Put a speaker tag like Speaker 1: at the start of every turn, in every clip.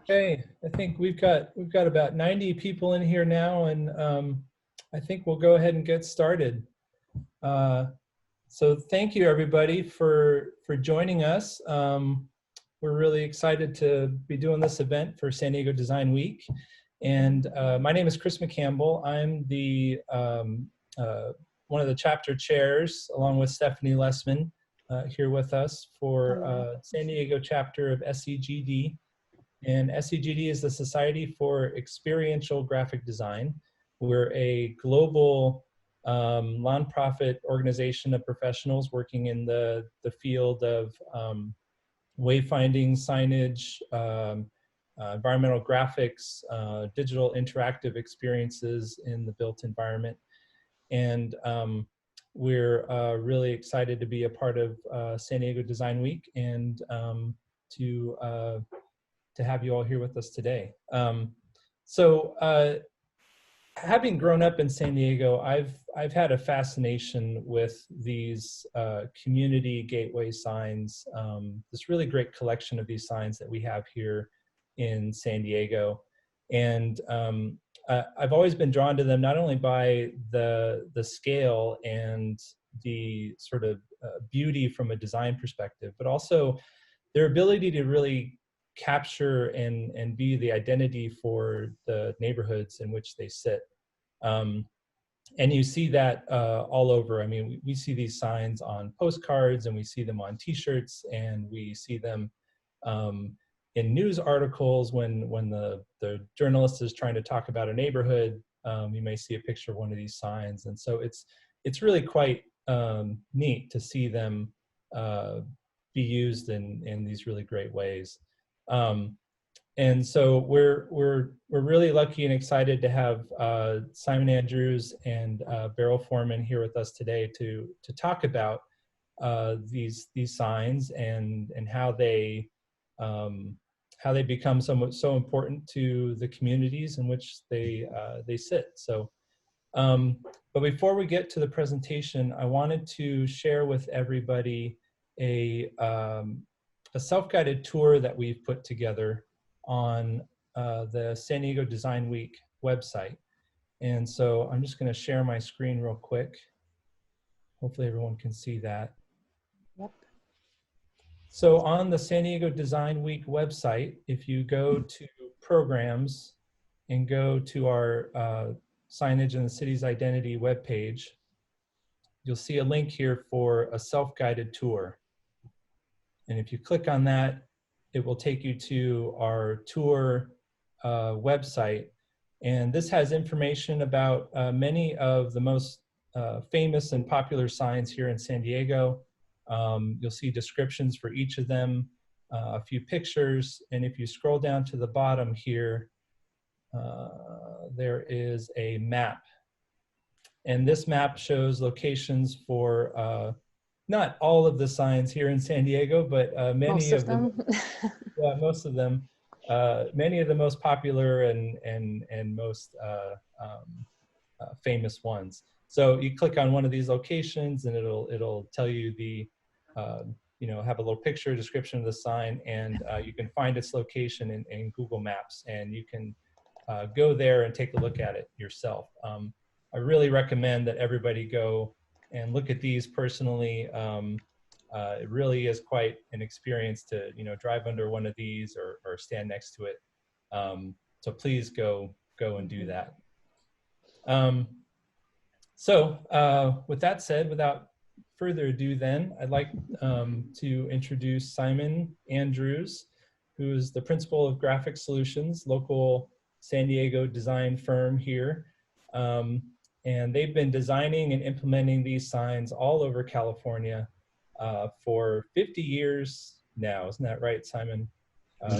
Speaker 1: Okay, I think we've got about 90 people in here now, and I think we'll go ahead and get started. So thank you everybody for joining us. We're really excited to be doing this event for San Diego Design Week. And my name is Chris McCampbell. I'm the one of the chapter chairs, along with Stephanie Lessman, here with us for San Diego chapter of SEGD. And SEGD is the Society for Experiential Graphic Design. We're a global nonprofit organization of professionals working in the field of wayfinding, signage, environmental graphics, digital interactive experiences in the built environment. And we're really excited to be a part of San Diego Design Week and to have you all here with us today. Having grown up in San Diego, I've had a fascination with these community gateway signs, this really great collection of these signs that we have here in San Diego. And I've always been drawn to them, not only by the scale and the sort of beauty from a design perspective, but also their ability to really capture and be the identity for the neighborhoods in which they sit. And you see that all over. I mean, we see these signs on postcards, and we see them on t-shirts, and we see them in news articles when the journalist is trying to talk about a neighborhood. You may see a picture of one of these signs. And so it's really quite neat to see them be used in these really great ways. And so we're really lucky and excited to have Simon Andrews and Beryl Forman here with us today to talk about these signs and how they become so important to the communities in which they sit. So, but before we get to the presentation, I wanted to share with everybody a self-guided tour that we've put together on the San Diego Design Week website. And so I'm just going to share my screen real quick. Hopefully everyone can see that.
Speaker 2: Yep.
Speaker 1: So on the San Diego Design Week website, if you go to programs and go to our Signage and the City's Identity webpage, you'll see a link here for a self-guided tour. And if you click on that, it will take you to our tour website. And this has information about many of the most famous and popular signs here in San Diego. You'll see descriptions for each of them, a few pictures. And if you scroll down to the bottom here, there is a map. And this map shows locations for not all of the signs here in San Diego, but many of them. Yeah, most of them. Many of the most popular and most famous ones. So you click on one of these locations, and it'll tell you the have a little picture description of the sign, and you can find its location in Google Maps, and you can go there and take a look at it yourself. I really recommend that everybody go and look at these personally. It really is quite an experience to drive under one of these or stand next to it. So please go and do that. With that said, without further ado, then I'd like to introduce Simon Andrews, who is the principal of Graphic Solutions, local San Diego design firm here. And they've been designing and implementing these signs all over California for 50 years now. Isn't that right, Simon?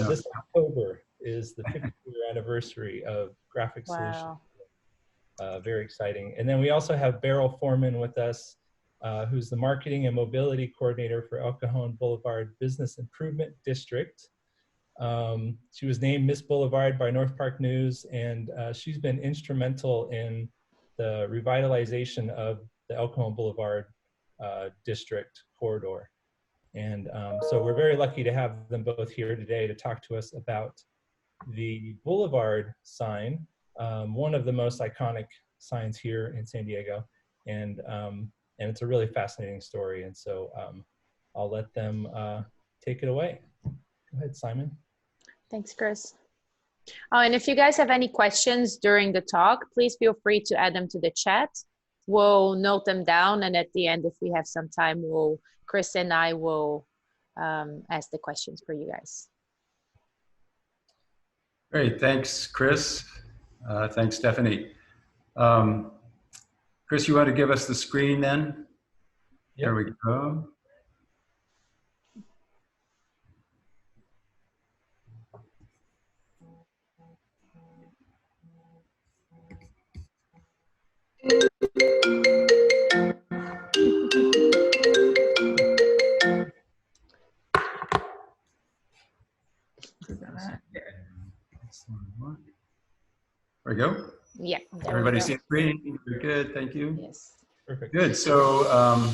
Speaker 1: This October is the 50-year anniversary of Graphic Solutions. Very exciting. And then we also have Beryl Forman with us, who's the Marketing and Mobility Coordinator for El Cajon Boulevard Business Improvement District. She was named Miss Boulevard by North Park News, and she's been instrumental in the revitalization of the El Cajon Boulevard district corridor. And so we're very lucky to have them both here today to talk to us about the Boulevard sign, one of the most iconic signs here in San Diego, and it's a really fascinating story. And so I'll let them take it away. Go ahead, Simon.
Speaker 2: Thanks, Chris. Oh, and if you guys have any questions during the talk, please feel free to add them to the chat. We'll note them down, and at the end, if we have some time, Chris and I will ask the questions for you guys.
Speaker 3: Great, thanks, Chris. Thanks, Stephanie. Chris, you want to give us the screen then? Yep. There we go. There we go.
Speaker 2: Yeah.
Speaker 3: Everybody see the screen? Very good. Thank you.
Speaker 2: Yes.
Speaker 1: Perfect.
Speaker 3: Good. So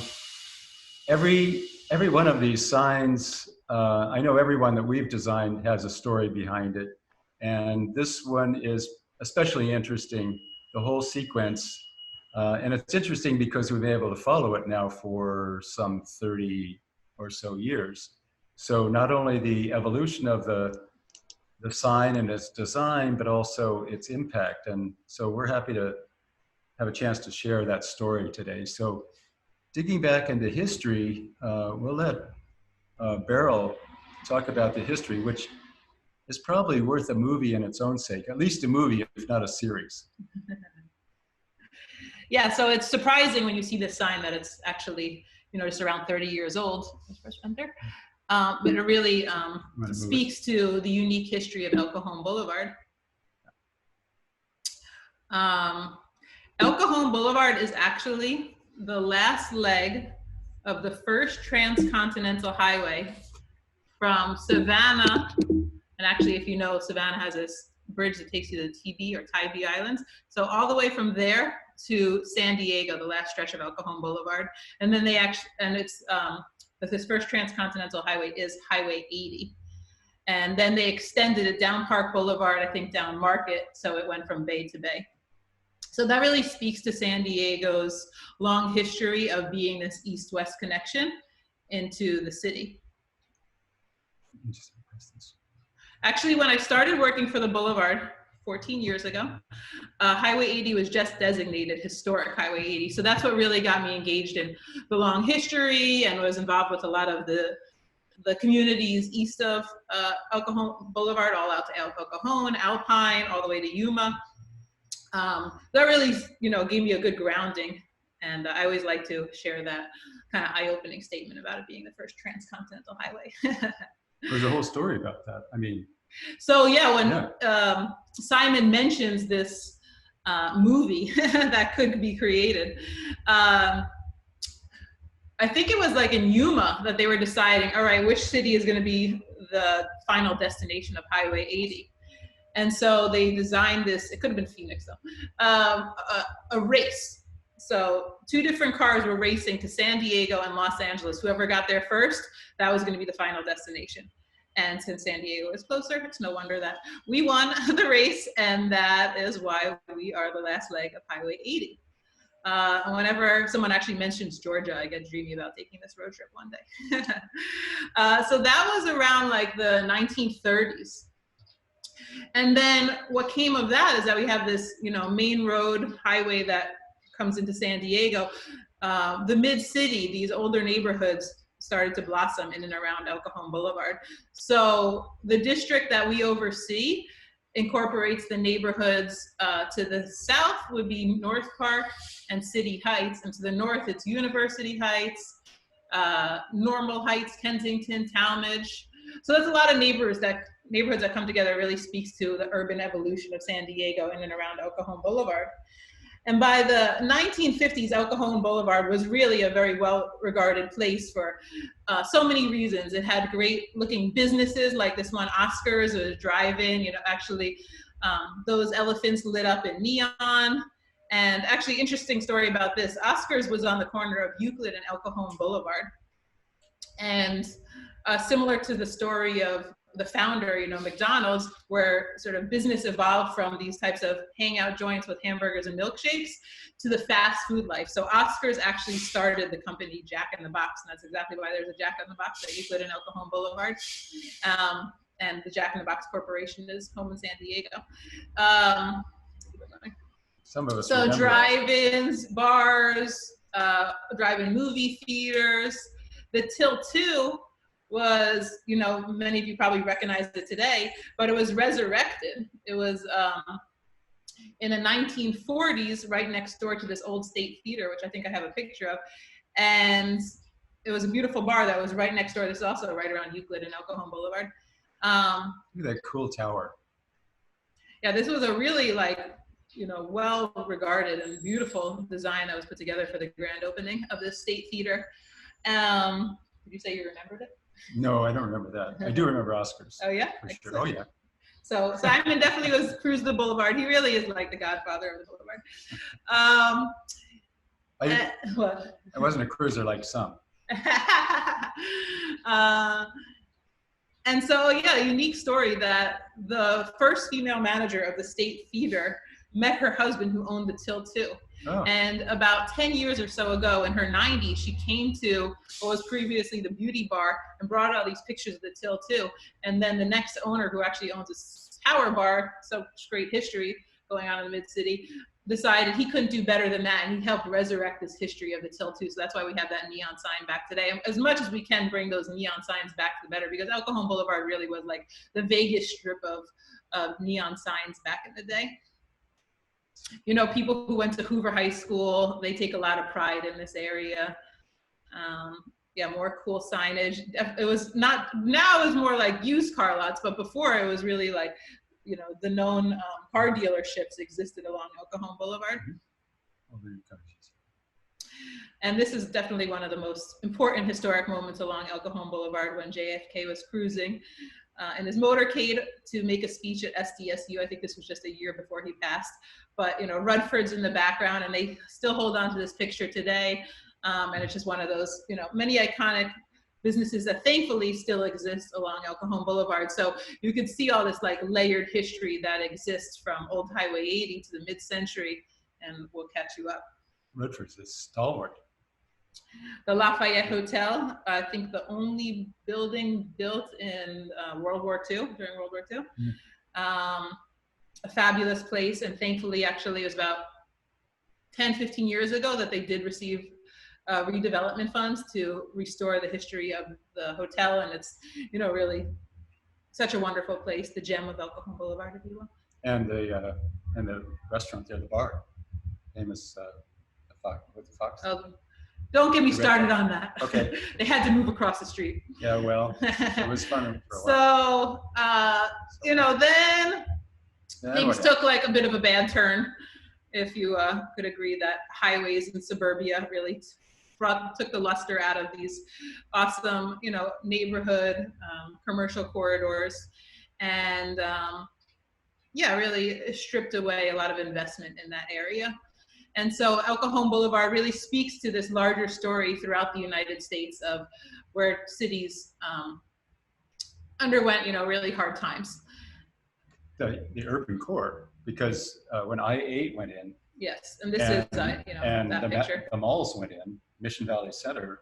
Speaker 3: every one of these signs, I know every one that we've designed has a story behind it, and this one is especially interesting. The whole sequence, and it's interesting because we've been able to follow it now for some 30 or so years. So not only the evolution of the sign and its design, but also its impact. And so we're happy to have a chance to share that story today. So digging back into history, we'll let Beryl talk about the history, which is probably worth a movie in its own sake, at least a movie, if not a series.
Speaker 4: Yeah, so it's surprising when you see this sign that it's actually, just around 30 years old. But it really speaks to the unique history of El Cajon Boulevard. El Cajon Boulevard is actually the last leg of the first transcontinental highway from Savannah. And actually, if you know, Savannah has this bridge that takes you to the TB or Tybee Islands. So all the way from there to San Diego, the last stretch of El Cajon Boulevard. And then this first transcontinental highway is Highway 80. And then they extended it down Park Boulevard, I think down Market, so it went from bay to bay. So that really speaks to San Diego's long history of being this east-west connection into the city. Actually, when I started working for the Boulevard 14 years ago, Highway 80 was just designated Historic Highway 80. So that's what really got me engaged in the long history and was involved with a lot of the communities east of El Cajon Boulevard, all out to El Cajon, Alpine, all the way to Yuma. That really, gave me a good grounding. And I always like to share that kind of eye-opening statement about it being the first transcontinental highway.
Speaker 3: There's a whole story about that. I mean,
Speaker 4: so yeah, when Simon mentions this movie that could be created, I think it was like in Yuma that they were deciding, all right, which city is going to be the final destination of Highway 80. And so they designed this, it could have been Phoenix though, a race. So 2 different cars were racing to San Diego and Los Angeles. Whoever got there first, that was going to be the final destination. And since San Diego is closer, it's no wonder that we won the race, and that is why we are the last leg of Highway 80. Whenever someone actually mentions Georgia, I get dreamy about taking this road trip one day. So that was around like the 1930s. And then what came of that is that we have this, main road highway that comes into San Diego. The mid-city, these older neighborhoods started to blossom in and around El Cajon Boulevard. So the district that we oversee incorporates the neighborhoods to the south would be North Park and City Heights, and to the north it's University Heights, Normal Heights, Kensington, Talmadge. So that's a lot of neighborhoods that come together. Really speaks to the urban evolution of San Diego in and around El Cajon Boulevard. And by the 1950s, El Cajon Boulevard was really a very well-regarded place for so many reasons. It had great-looking businesses like this one, Oscars, was drive-in. Actually, those elephants lit up in neon. And actually, interesting story about this, Oscars was on the corner of Euclid and El Cajon Boulevard. And similar to the story of the founder, McDonald's, where sort of business evolved from these types of hangout joints with hamburgers and milkshakes to the fast food life. So Oscars actually started the company Jack in the Box, and that's exactly why there's a Jack in the Box at Euclid and El Cajon Boulevard. And the Jack in the Box Corporation is home in San Diego.
Speaker 3: Some of us
Speaker 4: so
Speaker 3: remember
Speaker 4: drive-ins, bars, drive-in movie theaters. The Till 2 was, many of you probably recognize it today, but it was resurrected. It was in the 1940s, right next door to this old State Theater, which I think I have a picture of. And it was a beautiful bar that was right next door. This is also right around Euclid and El Cajon Boulevard.
Speaker 3: Look at that cool tower.
Speaker 4: Yeah, this was a really well-regarded and beautiful design that was put together for the grand opening of this State Theater. Did you say you remembered it?
Speaker 3: No, I don't remember that. I do remember Oscars.
Speaker 4: Oh yeah?
Speaker 3: For sure. Oh yeah.
Speaker 4: So Simon definitely was cruised the boulevard. He really is like the godfather of the boulevard. What?
Speaker 3: I wasn't a cruiser like some.
Speaker 4: And so, yeah, a unique story that the first female manager of the State Theater met her husband who owned the Till 2.
Speaker 3: Oh.
Speaker 4: And about 10 years or so ago, in her 90s, she came to what was previously the Beauty Bar and brought out these pictures of the Till 2. And then the next owner, who actually owns a Tower Bar, so great history going on in the Mid-City, decided he couldn't do better than that, and he helped resurrect this history of the Till 2. So that's why we have that neon sign back today. And as much as we can bring those neon signs back, the better, because El Cajon Boulevard really was like the Vegas strip of neon signs back in the day. People who went to Hoover High School, they take a lot of pride in this area. Yeah, more cool signage. It was not, now it's more like used car lots, but before it was really like, the known car dealerships existed along El Cajon Boulevard. And this is definitely one of the most important historic moments along El Cajon Boulevard, when JFK was cruising in his motorcade to make a speech at SDSU. I think this was just a year before he passed. But, Rutherford's in the background, and they still hold on to this picture today. And it's just one of those, many iconic businesses that thankfully still exist along El Cajon Boulevard. So you can see all this like layered history that exists from old Highway 80 to the mid-century, and we'll catch you up.
Speaker 3: Rutgers is stalwart.
Speaker 4: The Lafayette Hotel, I think the only building built in World War II, during World War II. A fabulous place, and thankfully actually it was about 10, 15 years ago that they did receive redevelopment funds to restore the history of the hotel, and it's really such a wonderful place, the gem of El Cajon Boulevard, if you will.
Speaker 3: And the restaurant there, the bar, famous with the fox.
Speaker 4: Oh, don't get me started on that.
Speaker 3: Okay.
Speaker 4: They had to move across the street.
Speaker 3: Yeah, well, it was fun for a while.
Speaker 4: So then things took like a bit of a bad turn, if you could agree, that highways in suburbia really took the luster out of these awesome, neighborhood commercial corridors, and really stripped away a lot of investment in that area. And so El Cajon Boulevard really speaks to this larger story throughout the United States of where cities underwent, really hard times.
Speaker 3: The urban core, because when I-8 went in.
Speaker 4: Yes, and this is,
Speaker 3: and
Speaker 4: that picture.
Speaker 3: The malls went in, Mission Valley Center,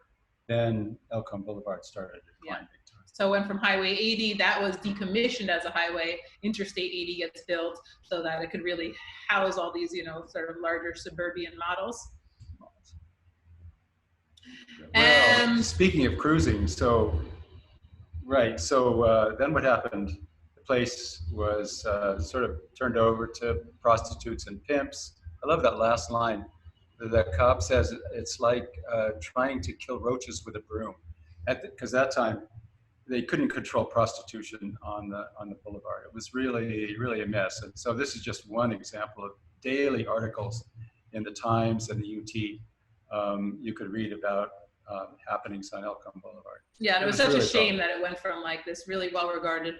Speaker 3: then El Cajon Boulevard started to decline big time.
Speaker 4: So it went from Highway 80, that was decommissioned as a highway. Interstate 80 gets built so that it could really house all these, sort of larger suburban models.
Speaker 3: Well,
Speaker 4: and
Speaker 3: speaking of cruising, then what happened? The place was sort of turned over to prostitutes and pimps. I love that last line. The cop says it's like trying to kill roaches with a broom, because that time they couldn't control prostitution on the boulevard. It was really a mess. And so this is just one example of daily articles in the Times and the UT. You could read about happenings on El Cajon Boulevard.
Speaker 4: Yeah, and it was such a shame that it went from like this really well-regarded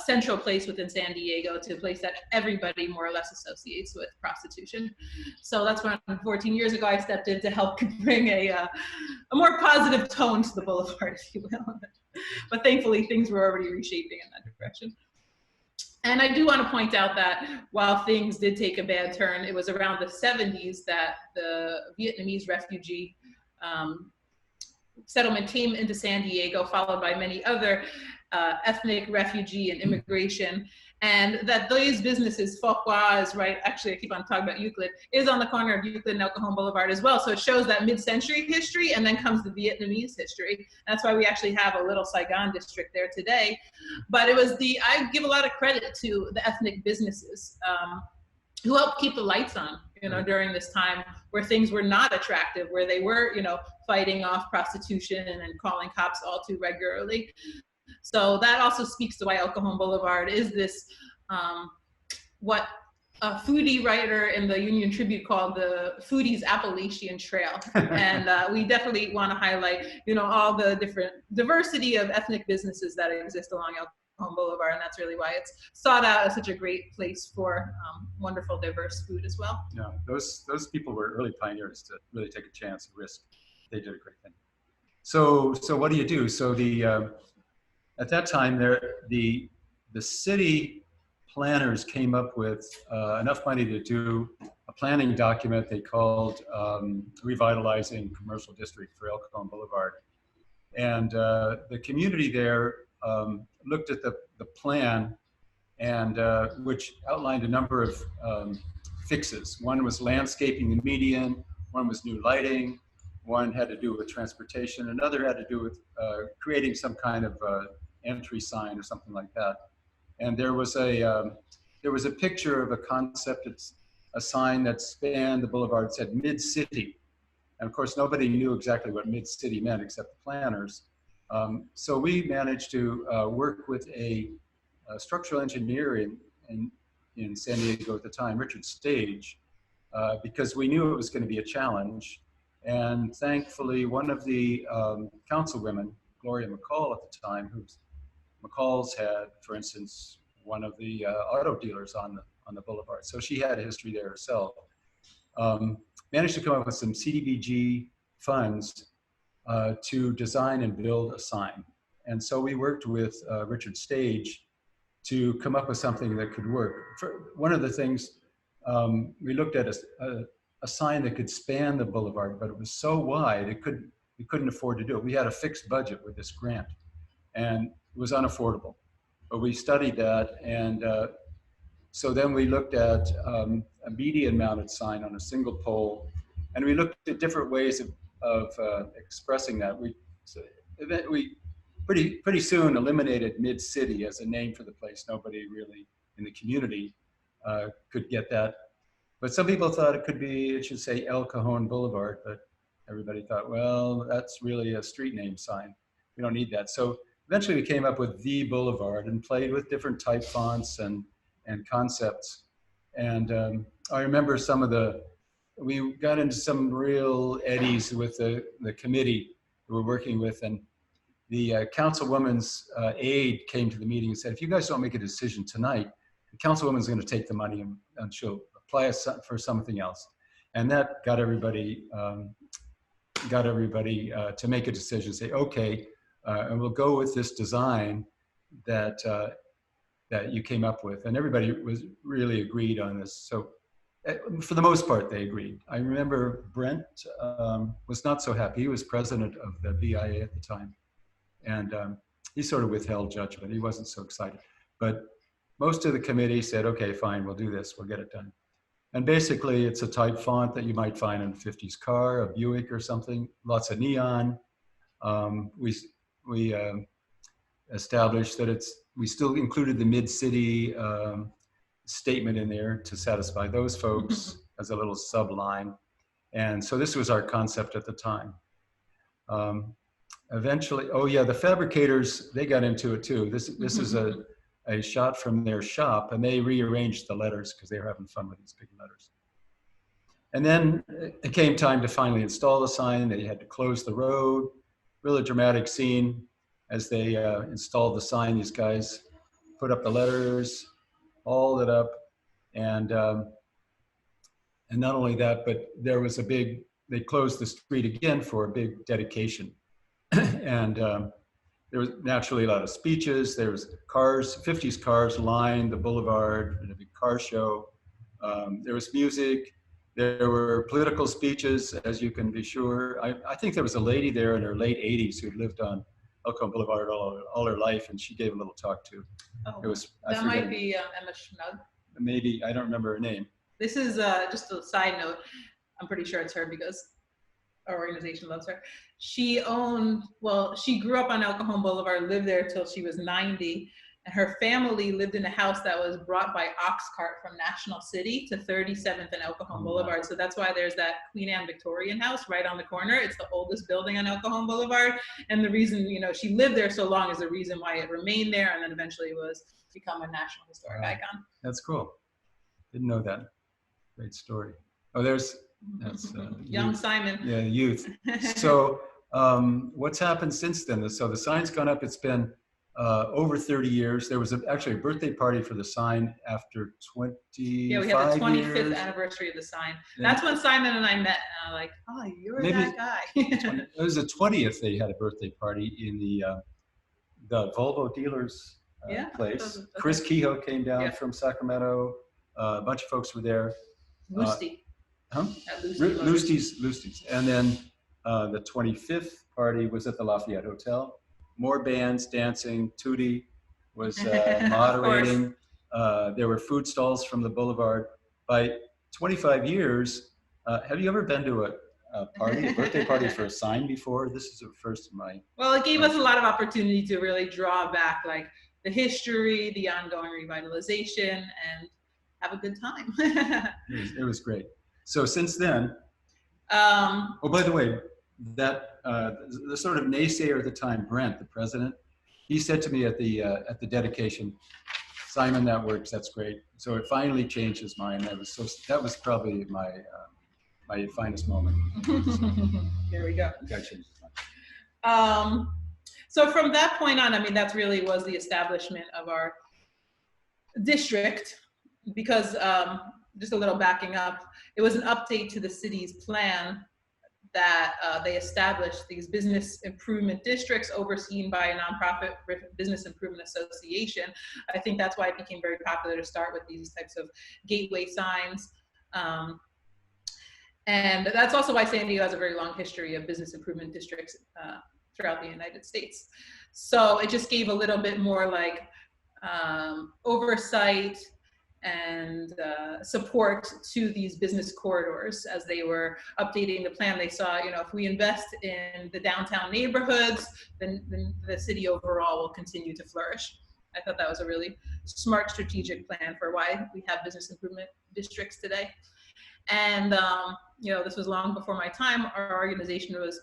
Speaker 4: central place within San Diego, to a place that everybody more or less associates with prostitution. So that's when 14 years ago I stepped in to help bring a more positive tone to the boulevard, if you will. But thankfully things were already reshaping in that direction. And I do want to point out that while things did take a bad turn, it was around the 70s that the Vietnamese refugee settlement came into San Diego, followed by many other ethnic refugee and immigration, and that those businesses, Fauquois is right, actually I keep on talking about Euclid, is on the corner of Euclid and El Cajon Boulevard as well. So it shows that mid-century history, and then comes the Vietnamese history. That's why we actually have a little Saigon district there today. But it was I give a lot of credit to the ethnic businesses who helped keep the lights on, during this time where things were not attractive, where they were, fighting off prostitution and calling cops all too regularly. So that also speaks to why El Cajon Boulevard is this, what a foodie writer in the Union Tribune called the foodie's Appalachian Trail. And we definitely want to highlight, all the different diversity of ethnic businesses that exist along El Cajon Boulevard, and that's really why it's sought out as such a great place for wonderful, diverse food as well.
Speaker 3: Yeah, those people were early pioneers to really take a chance and risk. They did a great thing. So what do you do? So at that time, the city planners came up with enough money to do a planning document they called Revitalizing Commercial District for El Cajon Boulevard. And the community there looked at the plan, and which outlined a number of fixes. One was landscaping the median, one was new lighting, one had to do with transportation, another had to do with creating some kind of entry sign or something like that. And there was a picture of a concept. It's a sign that spanned the boulevard. It said mid-city. And of course, nobody knew exactly what mid-city meant except the planners. So we managed to work with a structural engineer in San Diego at the time, Richard Stage, because we knew it was going to be a challenge. And thankfully, one of the councilwomen, Gloria McCall at the time, McCall's had, for instance, one of the auto dealers on the boulevard. So she had a history there herself. Managed to come up with some CDBG funds to design and build a sign. And so we worked with Richard Stage to come up with something that could work. One of the things, we looked at a sign that could span the boulevard, but it was so wide, we couldn't afford to do it. We had a fixed budget with this grant, and it was unaffordable. But we studied that, and so then we looked at a median mounted sign on a single pole, and we looked at different ways of expressing that. We pretty soon eliminated mid-city as a name for the place. Nobody really in the community could get that. But some people thought it should say El Cajon Boulevard, but everybody thought, well, that's really a street name sign. We don't need that. So eventually we came up with the Boulevard and played with different type fonts and concepts. And I remember we got into some real eddies with the committee we were working with, and the councilwoman's aide came to the meeting and said, if you guys don't make a decision tonight, the councilwoman's going to take the money and she'll apply us for something else. And that got everybody to make a decision, say, okay, and we'll go with this design that you came up with. And everybody was really agreed on this. So for the most part, they agreed. I remember Brent was not so happy. He was president of the BIA at the time. And he sort of withheld judgment. He wasn't so excited. But most of the committee said, okay, fine, we'll do this. We'll get it done. And basically, it's a type font that you might find in a 50s car, a Buick or something, lots of neon. We established that we still included the mid-city statement in there to satisfy those folks as a little subline. And so this was our concept at the time. Eventually, oh yeah, the fabricators, they got into it too. This is a shot from their shop, and they rearranged the letters because they were having fun with these big letters. And then it came time to finally install the sign. They had to close the road. Really dramatic scene as they installed the sign. These guys put up the letters, hauled it up, and not only that, but there was they closed the street again for a big dedication. And there was naturally a lot of speeches. There was cars, 50s cars lined the boulevard, a big car show. There was music. There were political speeches, as you can be sure. I think there was a lady there in her late 80s who lived on El Cajon Boulevard all her life, and she gave a little talk too.
Speaker 4: Oh,
Speaker 3: it was,
Speaker 4: that might be Emma Schnug.
Speaker 3: Maybe, I don't remember her name.
Speaker 4: This is just a side note. I'm pretty sure it's her because our organization loves her. She grew up on El Cajon Boulevard, lived there till she was 90. And her family lived in a house that was brought by ox cart from National City to 37th and El Cajon Boulevard. So that's why there's that Queen Anne Victorian house right on the corner. It's the oldest building on El Cajon Boulevard. And the reason, she lived there so long is the reason why it remained there and then eventually was become a National Historic Icon.
Speaker 3: That's cool. Didn't know that. Great story. Oh, that's
Speaker 4: young
Speaker 3: youth.
Speaker 4: Simon.
Speaker 3: Yeah, youth. So what's happened since then? So the sign's gone up. It's been over 30 years. There was actually a birthday party for the sign after 25 years.
Speaker 4: Yeah, we had the 25th anniversary of the sign. That's when Simon and I met. And I'm like, oh, you're that guy.
Speaker 3: It was the 20th. They had a birthday party in the Volvo dealers place. Chris Kehoe came down from Sacramento. A bunch of folks were there.
Speaker 4: Lusty.
Speaker 3: Lusty's. And then the 25th party was at the Lafayette Hotel. More bands dancing. Tootie was moderating. There were food stalls from the boulevard. By 25 years, have you ever been to a birthday party for a sign before? This is the first of my.
Speaker 4: Well, it gave us a lot of opportunity to really draw back like the history, the ongoing revitalization, and have a good time.
Speaker 3: It was great. So since then, oh, by the way, that the sort of naysayer at the time, Brent, the president, he said to me at the dedication, Simon, that works, that's great. So it finally changed his mind. That was probably my finest moment.
Speaker 4: Here we go.
Speaker 3: That changed his mind.
Speaker 4: So from that point on, I mean, that really was the establishment of our district, because just a little backing up, it was an update to the city's plan that they established these business improvement districts overseen by a nonprofit business improvement association. I think that's why it became very popular to start with these types of gateway signs. And that's also why San Diego has a very long history of business improvement districts throughout the United States. So it just gave a little bit more like oversight and support to these business corridors as they were updating the plan. They saw, if we invest in the downtown neighborhoods, then the city overall will continue to flourish. I thought that was a really smart strategic plan for why we have business improvement districts today. And this was long before my time. Our organization was,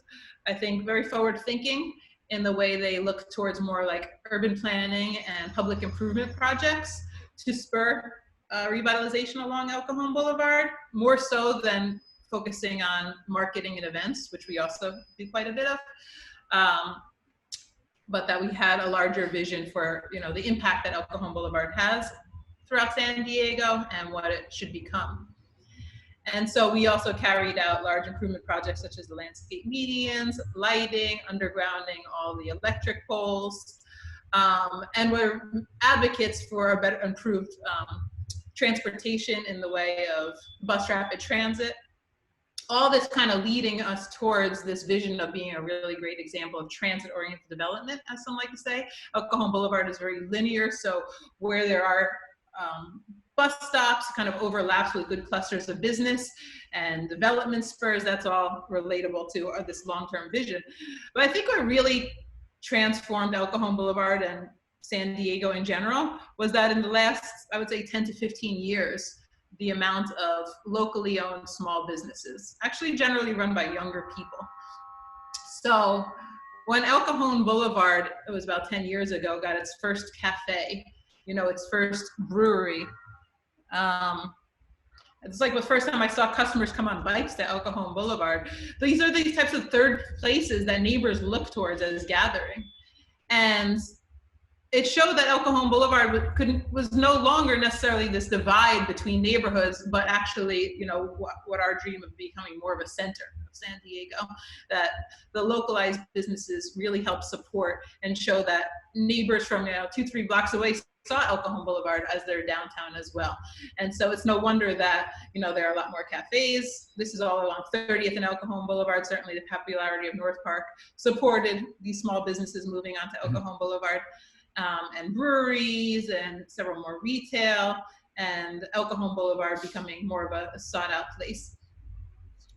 Speaker 4: I think, very forward thinking in the way they look towards more like urban planning and public improvement projects to spur revitalization along El Cajon Boulevard, more so than focusing on marketing and events, which we also do quite a bit of, but that we had a larger vision for the impact that El Cajon Boulevard has throughout San Diego and what it should become. And so we also carried out large improvement projects such as the landscape medians, lighting, undergrounding all the electric poles, and we're advocates for a better improved transportation in the way of bus rapid transit. All this kind of leading us towards this vision of being a really great example of transit-oriented development, as some like to say. El Cajon Boulevard is very linear, so where there are bus stops kind of overlaps with good clusters of business and development spurs. That's all relatable to this long-term vision. But I think what really transformed El Cajon Boulevard and San Diego in general was that in the last, I would say 10 to 15 years, the amount of locally owned small businesses, actually generally run by younger people. So when El Cajon Boulevard, it was about 10 years ago, got its first cafe, its first brewery, it's like the first time I saw customers come on bikes to El Cajon Boulevard. These are these types of third places that neighbors look towards as gathering. And it showed that El Cajon Boulevard was no longer necessarily this divide between neighborhoods, but actually, you know, what our dream of becoming more of a center of San Diego, that the localized businesses really help support and show that neighbors from, you know, 2-3 blocks away saw El Cajon Boulevard as their downtown as well. And so it's no wonder that, you know, there are a lot more cafes. This is all along 30th and El Cajon Boulevard. Certainly the popularity of North Park supported these small businesses moving onto El Cajon Boulevard, and breweries and several more retail, and El Cajon Boulevard becoming more of a sought out place,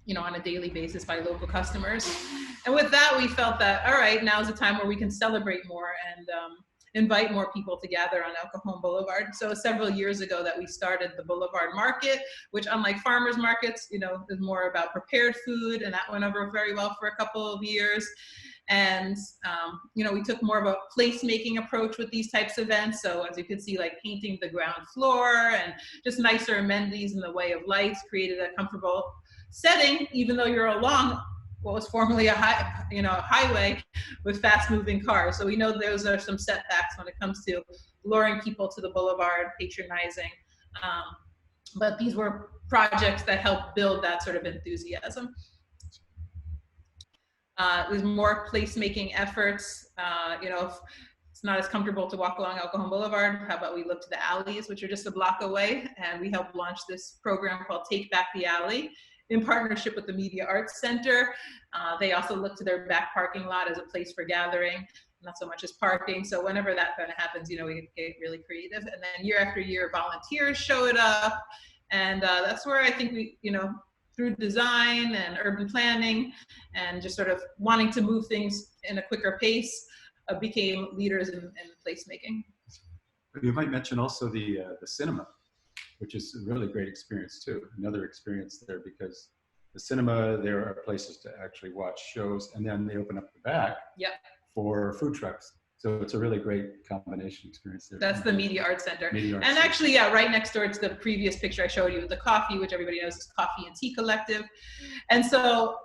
Speaker 4: you know, on a daily basis by local customers. And with that, we felt that, all right, now's the time where we can celebrate more and invite more people to gather on El Cajon Boulevard. So several years ago that we started the Boulevard Market, which unlike farmers markets, you know, is more about prepared food, and that went over very well for a couple of years. And, you know, we took more of a placemaking approach with these types of events. So as you can see, like painting the ground floor and just nicer amenities in the way of lights created a comfortable setting, even though you're along what was formerly a highway with fast moving cars. So we know those are some setbacks when it comes to luring people to the boulevard, patronizing. But these were projects that helped build that sort of enthusiasm. There's more placemaking efforts. You know, if it's not as comfortable to walk along El Cajon Boulevard, how about we look to the alleys, which are just a block away, and we helped launch this program called Take Back the Alley in partnership with the Media Arts Center. They also look to their back parking lot as a place for gathering, not so much as parking. So whenever that kind of happens, you know, we get really creative. And then year after year, volunteers showed up. And that's where I think we, you know, through design and urban planning and just sort of wanting to move things in a quicker pace, became leaders in placemaking.
Speaker 3: You might mention also the cinema, which is a really great experience too. Another experience there, because the cinema, there are places to actually watch shows, and then they open up the back for food trucks. So it's a really great combination experience there.
Speaker 4: That's the Media Arts Center.
Speaker 3: Media Arts
Speaker 4: and
Speaker 3: Center.
Speaker 4: Actually, yeah, right next door to the previous picture I showed you, the coffee, which everybody knows is Coffee and Tea Collective. And so,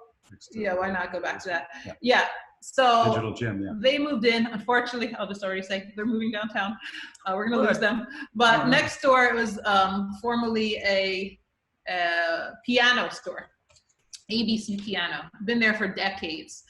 Speaker 4: yeah, why not go back to that? Yeah. So
Speaker 3: Digital gym,
Speaker 4: they moved in. Unfortunately, I'll just already say they're moving downtown. We're going to lose them. But next door, it was formerly a piano store. ABC Piano, been there for decades.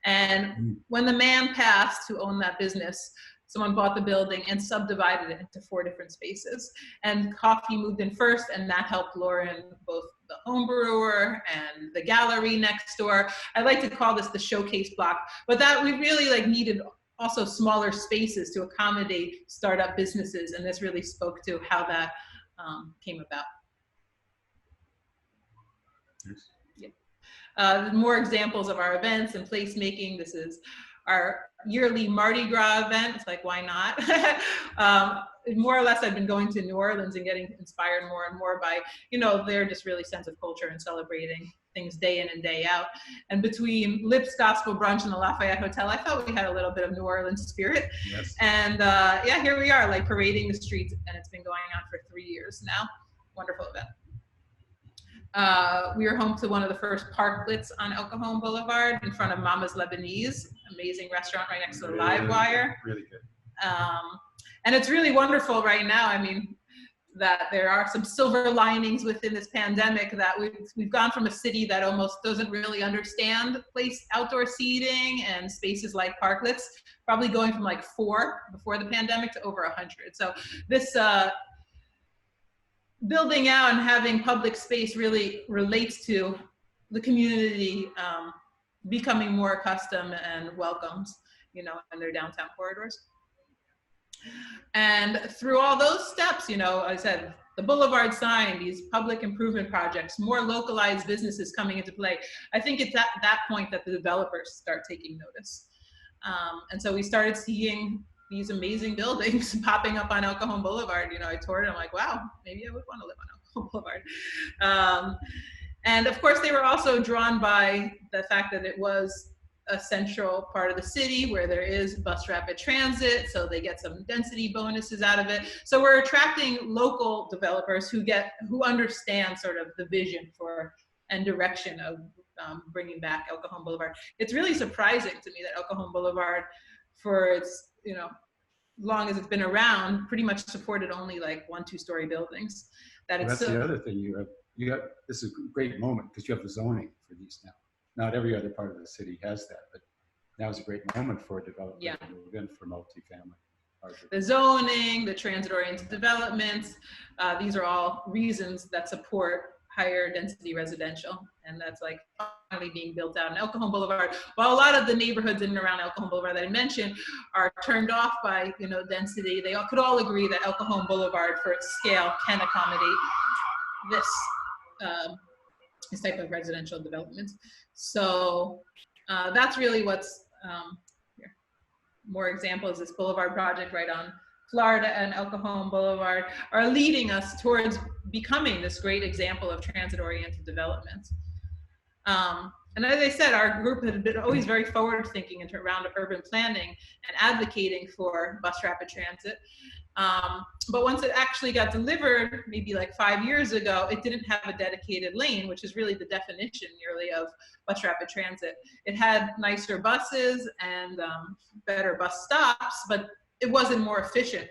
Speaker 4: And when the man passed who owned that business, someone bought the building and subdivided it into 4 different spaces. And coffee moved in first, and that helped lure in both the home brewer and the gallery next door. I like to call this the showcase block, but that we really like needed also smaller spaces to accommodate startup businesses. And this really spoke to how that came about.
Speaker 3: Yes.
Speaker 4: More examples of our events and placemaking. This is our yearly Mardi Gras event. It's like, why not? More or less, I've been going to New Orleans and getting inspired more and more by, you know, their just really sense of culture and celebrating things day in and day out. And between Lips Gospel Brunch and the Lafayette Hotel, I felt we had a little bit of New Orleans spirit.
Speaker 3: Yes.
Speaker 4: And yeah, here we are, like parading the streets, and it's been going on for 3 years now. Wonderful event. We were home to one of the first parklets on El Cajon Boulevard in front of Mama's Lebanese, amazing restaurant right next to the Live Wire.
Speaker 3: Really good.
Speaker 4: And it's really wonderful right now. I mean, that there are some silver linings within this pandemic, that we've gone from a city that almost doesn't really understand outdoor seating and spaces like parklets, probably going from like 4 before the pandemic to over 100. So this building out and having public space really relates to the community becoming more accustomed and welcomed, you know, in their downtown corridors. And through all those steps, you know, I said the boulevard sign, these public improvement projects, more localized businesses coming into play. I think it's at that point that the developers start taking notice. And so we started seeing these amazing buildings popping up on El Cajon Boulevard. You know, I toured it, I'm like, wow, maybe I would want to live on El Cajon Boulevard. And of course, they were also drawn by the fact that it was a central part of the city where there is bus rapid transit, so they get some density bonuses out of it. So we're attracting local developers who understand sort of the vision for and direction of bringing back El Cajon Boulevard. It's really surprising to me that El Cajon Boulevard, for its, you know, long as it's been around, pretty much supported only like 1-2-story buildings. That
Speaker 3: Well,
Speaker 4: it's
Speaker 3: that's the other thing you have. This is a great moment because you have the zoning for these now. Not every other part of the city has that, but now is a great moment for a developer
Speaker 4: Yeah.
Speaker 3: to move in for multifamily.
Speaker 4: The zoning, the transit-oriented developments, these are all reasons that support higher density residential, and that's like finally being built out in El Cajon Boulevard. While a lot of the neighborhoods in and around El Cajon Boulevard that I mentioned are turned off by density, they could all agree that El Cajon Boulevard, for its scale, can accommodate this type of residential development. So that's really what's here. More examples. This Boulevard project right on Florida and El Cajon Boulevard are leading us towards becoming this great example of transit-oriented development. And as I said, our group has been always very forward-thinking around urban planning and advocating for bus rapid transit. But once it actually got delivered, maybe like 5 years ago, it didn't have a dedicated lane, which is really the definition nearly of bus rapid transit. It had nicer buses and better bus stops, but it wasn't more efficient.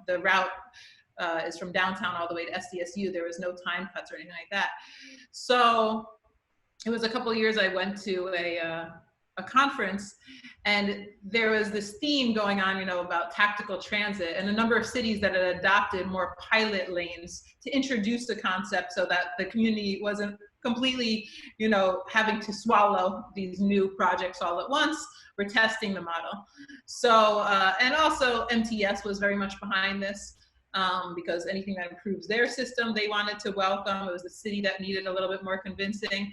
Speaker 4: The route is from downtown all the way to SDSU. There was no time cuts or anything like that. So it was a couple of years I went to a conference, and there was this theme going on, about tactical transit, and a number of cities that had adopted more pilot lanes to introduce the concept so that the community wasn't completely, having to swallow these new projects all at once. We're testing the model. So, and also MTS was very much behind this. Because anything that improves their system, they wanted to welcome. It was the city that needed a little bit more convincing.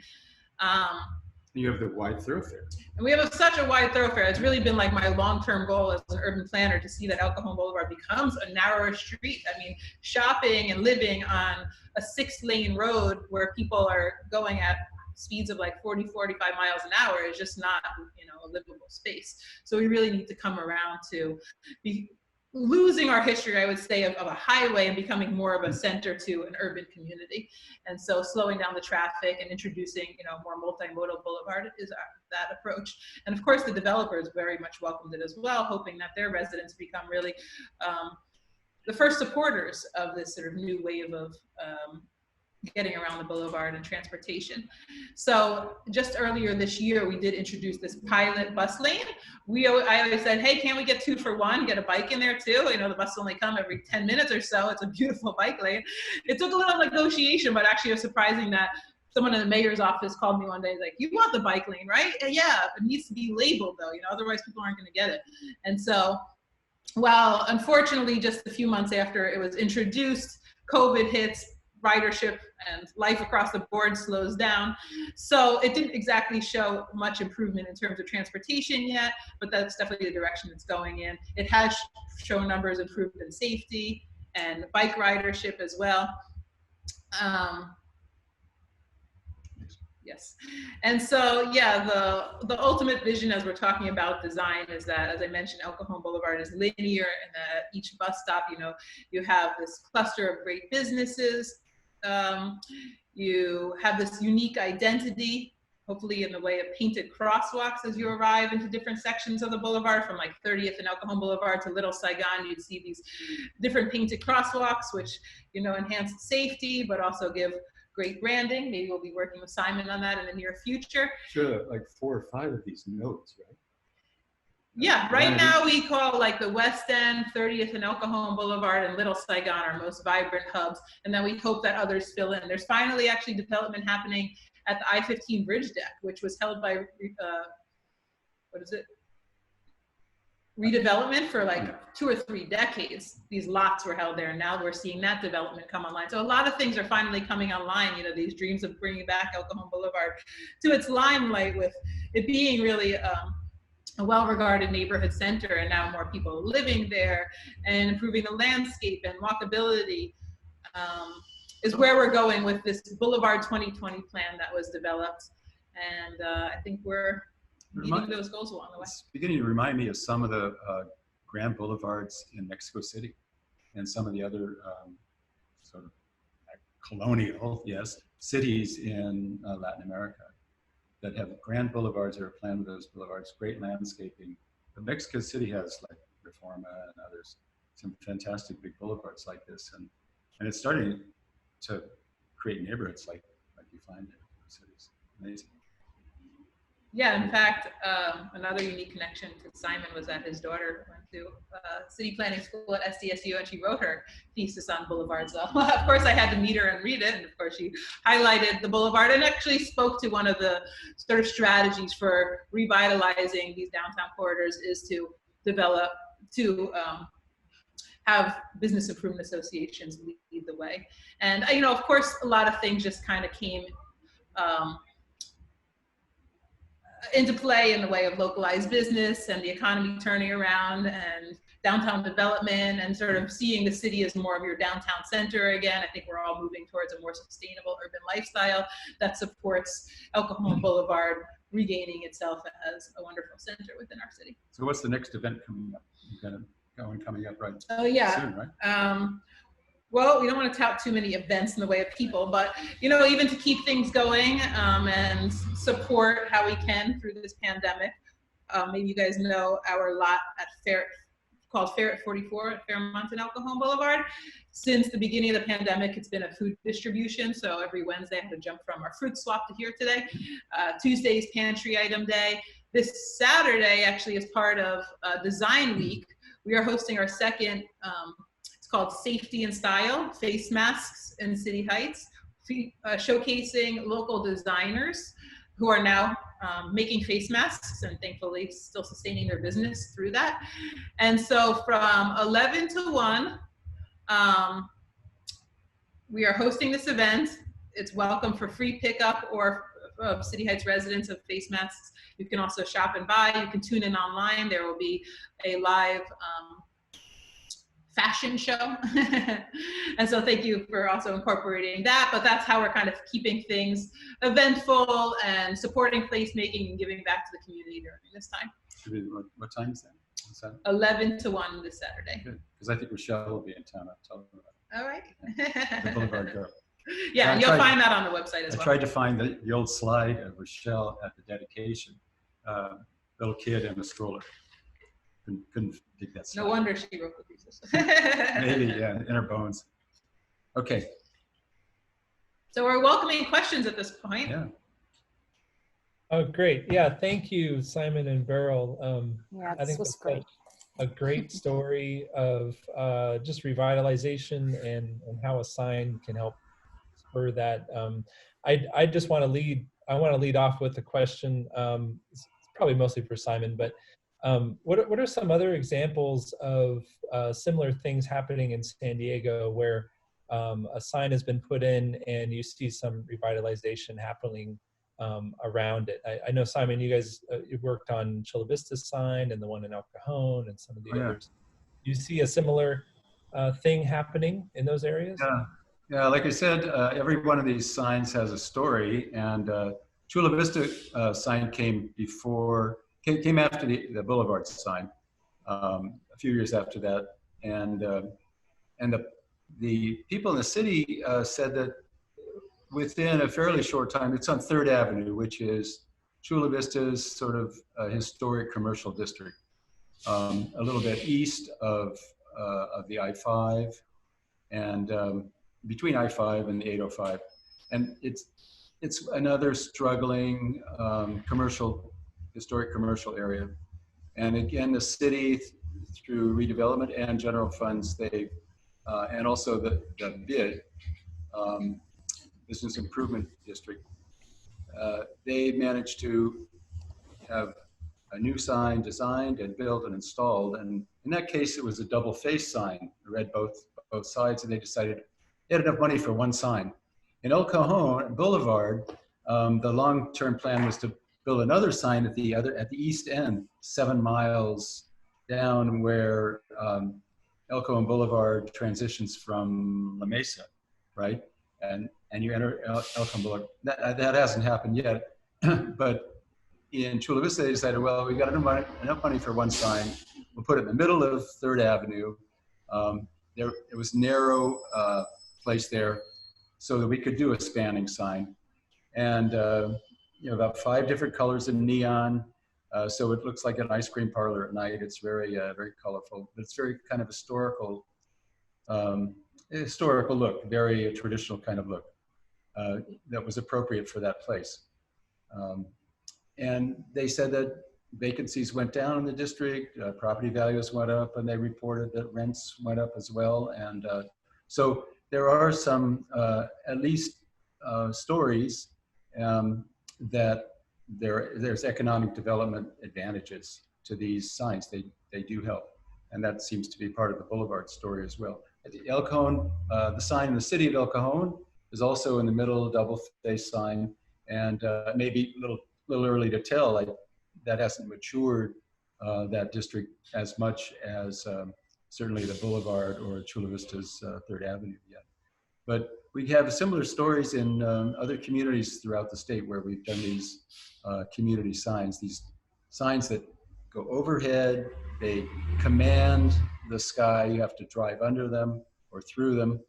Speaker 3: You have the wide thoroughfare.
Speaker 4: And we have such a wide thoroughfare. It's really been like my long-term goal as an urban planner to see that El Cajon Boulevard becomes a narrower street. I mean, shopping and living on a 6-lane road where people are going at speeds of like 40, 45 miles an hour is just not, a livable space. So we really need to come around to be losing our history, I would say, of a highway and becoming more of a center to an urban community. And so slowing down the traffic and introducing, more multimodal boulevard is that approach. And of course, the developers very much welcomed it as well, hoping that their residents become really the first supporters of this sort of new wave of getting around the boulevard and transportation. So just earlier this year, we did introduce this pilot bus lane. I always said, hey, can't we get 2 for 1, get a bike in there too? The bus only come every 10 minutes or so. It's a beautiful bike lane. It took a little negotiation, but actually it was surprising that someone in the mayor's office called me one day, like, you want the bike lane, right? And yeah, it needs to be labeled though, otherwise people aren't gonna get it. And so, well, unfortunately, just a few months after it was introduced, COVID hits, ridership and life across the board slows down. So it didn't exactly show much improvement in terms of transportation yet, but that's definitely the direction it's going in. It has shown numbers improved in safety and bike ridership as well. Yes. And so, yeah, the ultimate vision as we're talking about design is that, as I mentioned, El Cajon Boulevard is linear, and that each bus stop, you have this cluster of great businesses. You have this unique identity, hopefully in the way of painted crosswalks as you arrive into different sections of the boulevard, from like 30th and El Cajon Boulevard to Little Saigon. You'd see these different painted crosswalks, which, enhance safety, but also give great branding. Maybe we'll be working with Simon on that in the near future.
Speaker 3: Sure, like 4 or 5 of these nodes, right?
Speaker 4: Yeah, right now we call like the West End, 30th and El Cajon Boulevard, and Little Saigon our most vibrant hubs. And then we hope that others fill in. There's finally actually development happening at the I-15 bridge deck, which was held by, redevelopment for like 2 or 3 decades. These lots were held there, and now we're seeing that development come online. So a lot of things are finally coming online, these dreams of bringing back El Cajon Boulevard to its limelight, with it being really a well-regarded neighborhood center, and now more people living there, and improving the landscape and walkability is where we're going with this Boulevard 2020 plan that was developed. And I think we're meeting those goals along the way.
Speaker 3: It's beginning to remind me of some of the grand boulevards in Mexico City and some of the other sort of colonial, cities in Latin America that have grand boulevards or are planned with those boulevards, great landscaping. But Mexico City has like Forman and others, some fantastic big boulevards like this, and it's starting to create neighborhoods like you find in cities. Amazing.
Speaker 4: Yeah, in fact, another unique connection to Simon was that his daughter went to city planning school at SDSU, and she wrote her thesis on boulevards. So, of course, I had to meet her and read it, and of course, she highlighted the boulevard and actually spoke to one of the sort of strategies for revitalizing these downtown corridors is to develop, to have business improvement associations lead the way. And, you know, of course, a lot of things just kind of came into play in the way of localized business and the economy turning around and downtown development and sort of seeing the city as more of your downtown center again. I think we're all moving towards a more sustainable urban lifestyle that supports El Cajon Boulevard regaining itself as a wonderful center within our city.
Speaker 3: So what's the next event coming up? You've got one coming up right
Speaker 4: soon,
Speaker 3: right?
Speaker 4: Well, we don't want to tout too many events in the way of people, but, you know, even to keep things going and support how we can through this pandemic. Maybe you guys know our lot at called Ferret 44 at Fairmont and El Cajon Boulevard. Since the beginning of the pandemic, it's been a food distribution. So every Wednesday I had to jump from our fruit swap to here today. Tuesday's pantry item day. This Saturday actually is part of Design Week. We are hosting our second, it's called Safety and Style, Face Masks in City Heights, showcasing local designers who are now making face masks and thankfully still sustaining their business through that. And so from 11 to 1, we are hosting this event. It's welcome for free pickup or City Heights residents of face masks. You can also shop and buy. You can tune in online. There will be a live fashion show. And so thank you for also incorporating that, but that's how we're kind of keeping things eventful and supporting placemaking and giving back to the community during this time.
Speaker 3: What time is that?
Speaker 4: 11 to 1 this Saturday.
Speaker 3: Good, because I think Rochelle will be in town. I'll tell her about it.
Speaker 4: All right.
Speaker 3: Yeah. The Boulevard Girl.
Speaker 4: Yeah, you'll find that on the website as well.
Speaker 3: I tried to find the old slide of Rochelle at the dedication. Little kid in a stroller. Couldn't dig that slide.
Speaker 4: No wonder she wrote the thesis.
Speaker 3: Maybe, yeah, in her bones. Okay.
Speaker 4: So we're welcoming questions at this point.
Speaker 3: Yeah.
Speaker 1: Oh, great. Yeah, thank you, Simon and Beryl.
Speaker 2: Yeah,
Speaker 1: I think
Speaker 2: this was great.
Speaker 1: A great story of just revitalization and how a sign can help spur that. I just want to lead off with a question. It's probably mostly for Simon, but what are some other examples of similar things happening in San Diego where a sign has been put in and you see some revitalization happening around it? I know, Simon, you guys you've worked on Chula Vista's sign and the one in El Cajon and some of the others. Do you see a similar thing happening in those areas?
Speaker 3: Yeah, like I said, every one of these signs has a story, and Chula Vista sign came after the Boulevard sign, a few years after that, and the people in the city said that within a fairly short time, it's on 3rd Avenue, which is Chula Vista's sort of historic commercial district, a little bit east of the I-5 and between I-5 and the 805. And it's another struggling historic commercial area. And again, the city, through redevelopment and general funds, and also the BID, Business Improvement District, they managed to have a new sign designed and built and installed. And in that case, it was a double face sign. It read both sides, and they decided they had enough money for one sign. In El Cajon Boulevard, the long-term plan was to build another sign at the east end, 7 miles down where El Cajon Boulevard transitions from La Mesa, right? And you enter El Cajon Boulevard. That hasn't happened yet, but in Chula Vista, they decided, well, we got enough money for one sign. We'll put it in the middle of 3rd Avenue. It was narrow place there, so that we could do a spanning sign. And about 5 different colors of neon, So it looks like an ice cream parlor at night. It's very, very colorful. But it's very kind of historical look, very traditional kind of look that was appropriate for that place. And they said that vacancies went down in the district, property values went up, and they reported that rents went up as well. And so there are some, at least stories that there's economic development advantages to these signs. They do help. And that seems to be part of the Boulevard story as well. At the El Cajon, the sign in the city of El Cajon is also in the middle, double-faced sign, and maybe a little early to tell, like that hasn't matured that district as much as certainly the Boulevard or Chula Vista's 3rd Avenue yet. But we have similar stories in other communities throughout the state where we've done these community signs, these signs that go overhead, they command the sky, you have to drive under them or through them.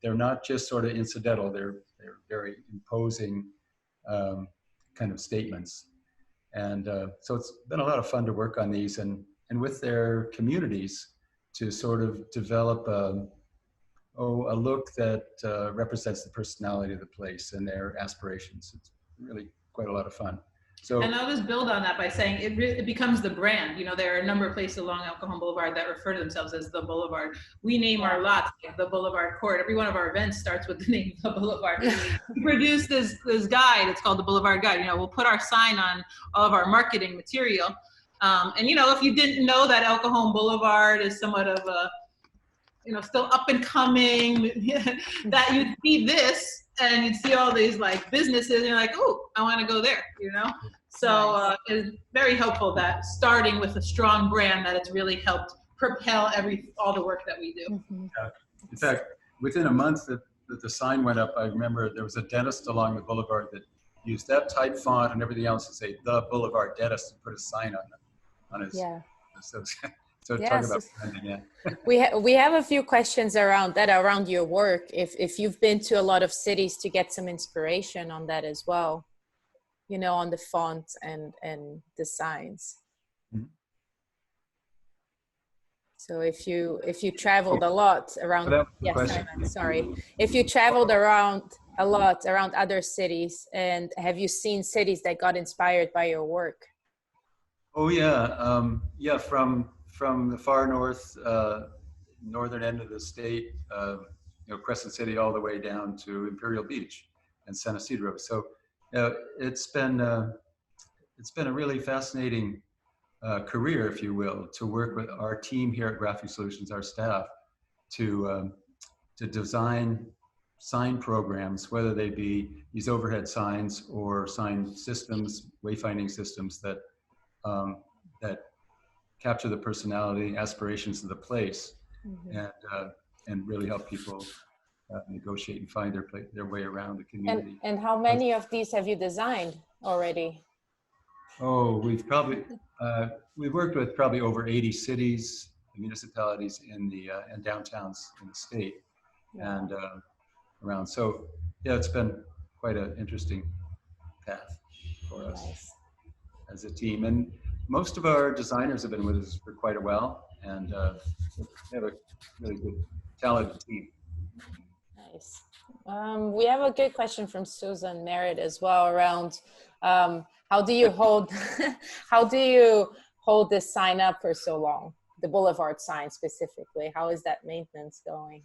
Speaker 3: They're not just sort of incidental, they're very imposing kind of statements. And so it's been a lot of fun to work on these and with their communities to sort of develop a look that represents the personality of the place and their aspirations. It's really quite a lot of fun. So,
Speaker 4: and I'll just build on that by saying it becomes the brand. You know, there are a number of places along El Cajon Boulevard that refer to themselves as the Boulevard. We name our lots like the Boulevard Court. Every one of our events starts with the name the Boulevard. We produce this guide. It's called the Boulevard Guide. You know, we'll put our sign on all of our marketing material. And you know, if you didn't know that El Cajon Boulevard is somewhat of a, you know, still up and coming, that you'd see this and you'd see all these like businesses and you're like, oh, I want to go there, you know? So it's very helpful that starting with a strong brand, that it's really helped propel all the work that we do.
Speaker 2: Mm-hmm.
Speaker 3: In fact, within a month that the sign went up, I remember there was a dentist along the boulevard that used that type font and everything else to say the Boulevard Dentist and put a sign on his.
Speaker 2: Yeah.
Speaker 3: So talk about branding, yeah.
Speaker 2: We have a few questions around that, around your work. If you've been to a lot of cities to get some inspiration on that as well, you know, on the font and the signs.
Speaker 3: Mm-hmm.
Speaker 2: So if you traveled a lot around, yes, Simon, sorry. If you traveled around a lot around other cities, and have you seen cities that got inspired by your work?
Speaker 3: Oh yeah, yeah. From the far north, northern end of the state, you know, Crescent City, all the way down to Imperial Beach and San Isidro. So it's been a really fascinating career, if you will, to work with our team here at Graphic Solutions, our staff, to design sign programs, whether they be these overhead signs or sign systems, wayfinding systems that that capture the personality, aspirations of the place, mm-hmm. And really help people negotiate and find their way around the community.
Speaker 2: And how many of these have you designed already?
Speaker 3: Oh, we've worked with probably over 80 cities, municipalities in the and downtowns in the state, yeah. And around. So yeah, it's been quite an interesting path for us as a team. And most of our designers have been with us for quite a while, and we have a really good, talented team.
Speaker 2: Nice. We have a good question from Susan Merritt as well around how do you hold this sign up for so long? The Boulevard sign specifically. How is that maintenance going?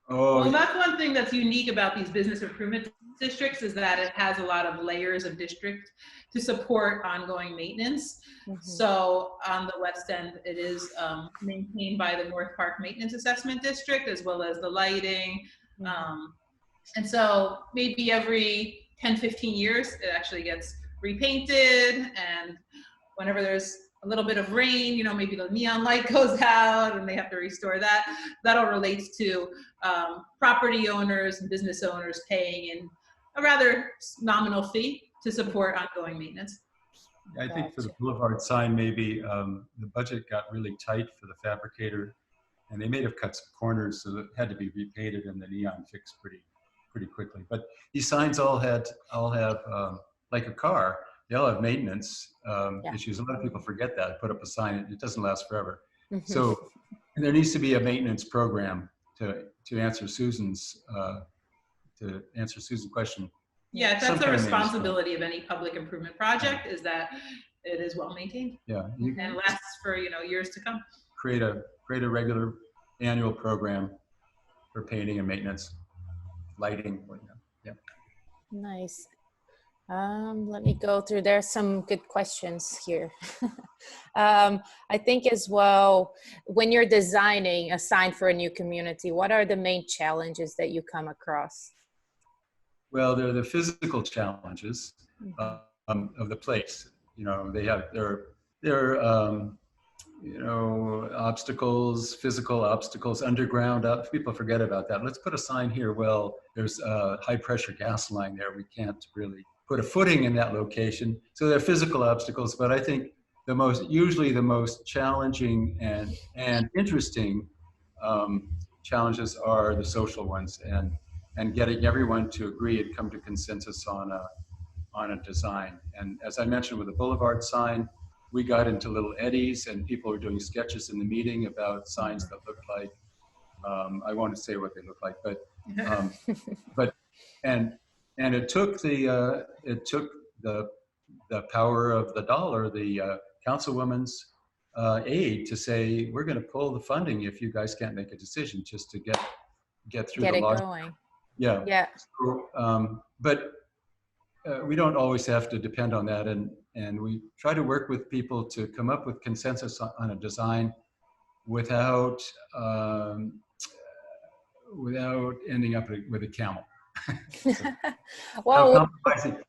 Speaker 3: Oh,
Speaker 4: well, that's one thing that's unique about these business improvement districts, is that it has a lot of layers of district to support ongoing maintenance. Mm-hmm. So on the west end, it is maintained by the North Park Maintenance Assessment District, as well as the lighting. Mm-hmm. And so maybe every 10, 15 years, it actually gets repainted. And whenever there's a little bit of rain, you know, maybe the neon light goes out and they have to restore that. That all relates to property owners and business owners paying in a rather nominal fee to support ongoing maintenance.
Speaker 3: I think for the Boulevard sign, maybe the budget got really tight for the fabricator, and they may have cut some corners, so it had to be repainted and the neon fixed pretty quickly. But these signs all have like a car, they'll have maintenance issues. A lot of people forget that. Put up a sign, it doesn't last forever. So there needs to be a maintenance program to answer Susan's question.
Speaker 4: Yeah, that's the responsibility of any public improvement project, is that it is well maintained.
Speaker 3: Yeah,
Speaker 4: and lasts for years to come.
Speaker 3: Create a regular annual program for painting and maintenance, lighting. Yeah.
Speaker 2: Nice. Let me go through. There's some good questions here. I think as well, when you're designing a sign for a new community, what are the main challenges that you come across?
Speaker 3: Well, there are the physical challenges of the place. They have their obstacles, physical obstacles, underground. People forget about that. Let's put a sign here. Well, there's a high pressure gas line there. We can't really put a footing in that location. So there are physical obstacles, but I think usually the most challenging and interesting challenges are the social ones, and getting everyone to agree and come to consensus on a design. And as I mentioned with the boulevard sign, we got into little eddies, and people were doing sketches in the meeting about signs that looked like, I won't say what they look like, but and it took the power of the dollar, the councilwoman's aid, to say, we're going to pull the funding if you guys can't make a decision, just to get through the law.
Speaker 2: Going.
Speaker 3: Yeah.
Speaker 2: Yeah.
Speaker 3: So, but we don't always have to depend on that, and we try to work with people to come up with consensus on a design without ending up with a camel.
Speaker 2: Well,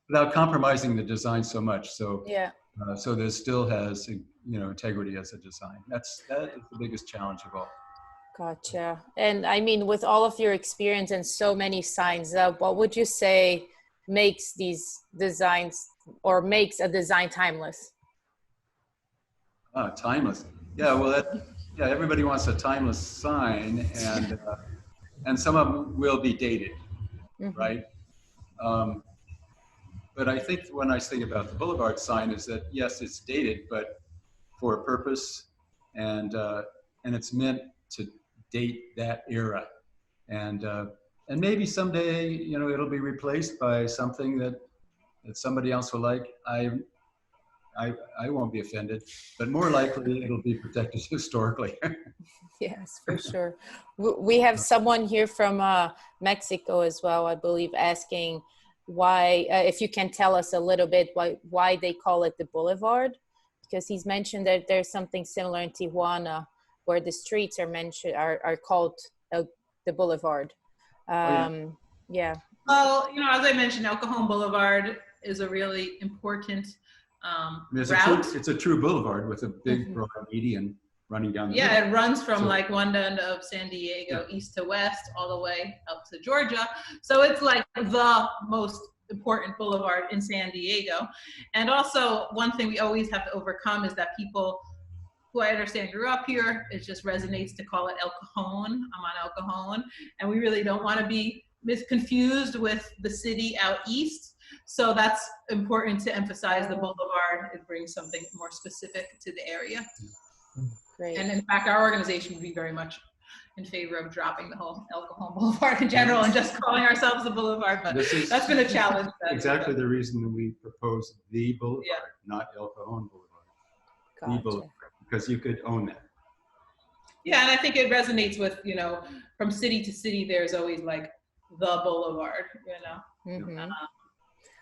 Speaker 3: without compromising the design so much. So
Speaker 2: yeah.
Speaker 3: So there still has integrity as a design. That is the biggest challenge of all.
Speaker 2: Gotcha. And I mean, with all of your experience and so many signs up, what would you say makes these designs, or makes a design timeless?
Speaker 3: Timeless. Yeah. Well, everybody wants a timeless sign, and some of them will be dated, right? But I think when I think about the boulevard sign is that, yes, it's dated, but for a purpose, and it's meant to date that era, and maybe someday it'll be replaced by something that somebody else will like. I won't be offended, but more likely it'll be protected historically.
Speaker 2: Yes, for sure. We have someone here from Mexico as well, I believe, asking why, if you can tell us a little bit why they call it the boulevard, because he's mentioned that there's something similar in Tijuana where the streets are called the boulevard. Yeah.
Speaker 4: Well, as I mentioned, El Cajon Boulevard is a really important route.
Speaker 3: It's a true boulevard with a big broad median running down the middle.
Speaker 4: It runs from like one end of San Diego east to west all the way up to Georgia. So it's like the most important boulevard in San Diego. And also, one thing we always have to overcome is that people who I understand grew up here, it just resonates to call it El Cajon. I'm on El Cajon, and we really don't want to be confused with the city out east. So that's important to emphasize the boulevard. It brings something more specific to the area.
Speaker 2: Great.
Speaker 4: And in fact, our organization would be very much in favor of dropping the whole El Cajon Boulevard in general and just calling ourselves the boulevard, but that's been a challenge.
Speaker 3: Exactly the reason that we proposed the boulevard, not El Cajon Boulevard.
Speaker 2: Gotcha.
Speaker 3: The boulevard, because you could own that.
Speaker 4: Yeah, and I think it resonates with, from city to city, there's always like the boulevard,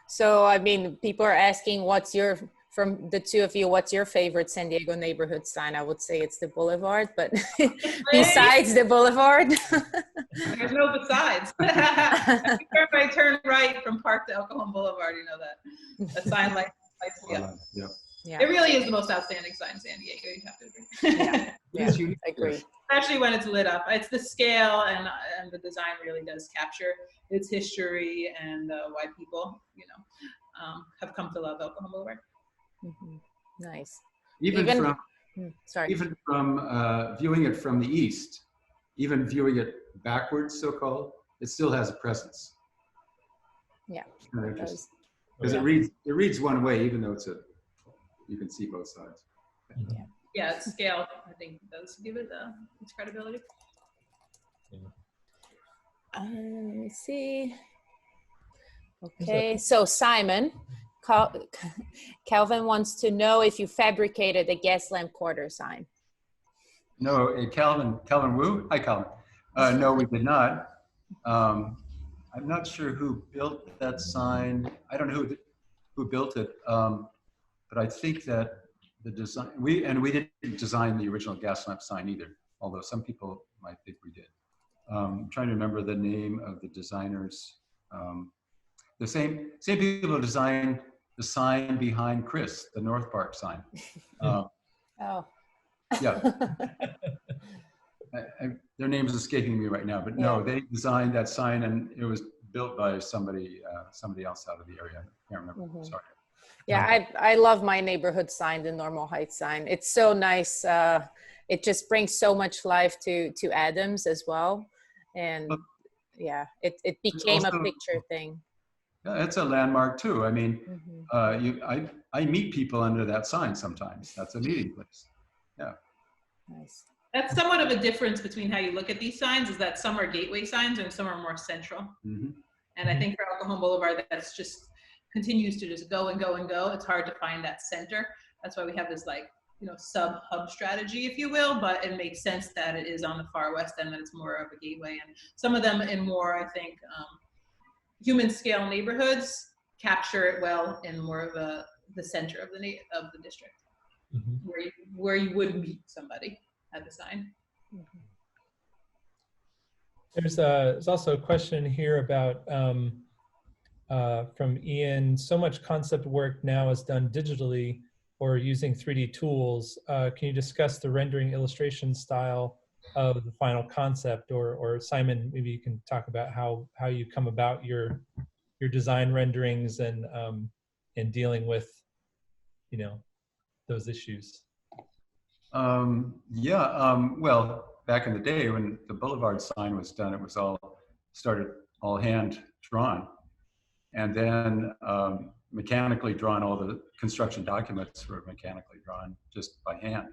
Speaker 2: So, I mean, people are asking from the two of you, what's your favorite San Diego neighborhood sign? I would say it's the boulevard, but besides the boulevard?
Speaker 4: There's no besides. If I turn right from Park to El Cajon Boulevard, that sign lights me up.
Speaker 2: Yeah.
Speaker 4: It really is the most outstanding sign in San Diego, you have to agree.
Speaker 2: Yeah, I agree.
Speaker 4: Especially when it's lit up. It's the scale and the design really does capture its history and why people, have come to love El Cajon Boulevard.
Speaker 2: Nice.
Speaker 3: Even from viewing it from the east, even viewing it backwards, so-called, it still has a presence.
Speaker 2: Yeah.
Speaker 3: Because it reads one way, even though you can see both sides.
Speaker 1: Mm-hmm.
Speaker 4: Yeah, it's scale, I think, does give it its credibility.
Speaker 2: Let me see. Okay, so Simon, Calvin wants to know if you fabricated the gas lamp quarter sign.
Speaker 3: No, Calvin Wu. Hi, Calvin. No, we did not. I'm not sure who built that sign. I don't know who built it, but I think that the design, we didn't design the original gas lamp sign either, although some people might think we did. I'm trying to remember the name of the designers. The same people who designed the sign behind Chris, the North Park sign.
Speaker 2: Oh.
Speaker 3: Yeah. Their names escaping me right now, but no, they designed that sign, and it was built by somebody else out of the area. I can't remember.
Speaker 2: Mm-hmm.
Speaker 3: Sorry.
Speaker 2: Yeah, I love my neighborhood sign, the Normal Heights sign. It's so nice. It just brings so much life to Adams as well, and yeah, it became also a picture thing.
Speaker 3: Yeah, it's a landmark too. I mean,
Speaker 2: Mm-hmm.
Speaker 3: I meet people under that sign sometimes. That's a meeting place. Yeah.
Speaker 2: Nice.
Speaker 4: That's somewhat of a difference between how you look at these signs, is that some are gateway signs and some are more central.
Speaker 3: Mm-hmm.
Speaker 4: And I think for Cajon Boulevard, that's just continues to just go and go and go. It's hard to find that center. That's why we have this, like, you know, sub-hub strategy, if you will, but it makes sense that it is on the far west end, that it's more of a gateway. And some of them in more, I think, human scale neighborhoods capture it well in more of the center of the district, mm-hmm. where you would meet somebody at the sign.
Speaker 2: Mm-hmm.
Speaker 1: There's also a question here about from Ian. So much concept work now is done digitally or using 3D tools. Can you discuss the rendering illustration style of the final concept? Or Simon, maybe you can talk about how you come about your design renderings and dealing with, you know, those issues.
Speaker 3: Well, back in the day when the Boulevard sign was done, it was all hand drawn, and then mechanically drawn. All the construction documents were mechanically drawn just by hand.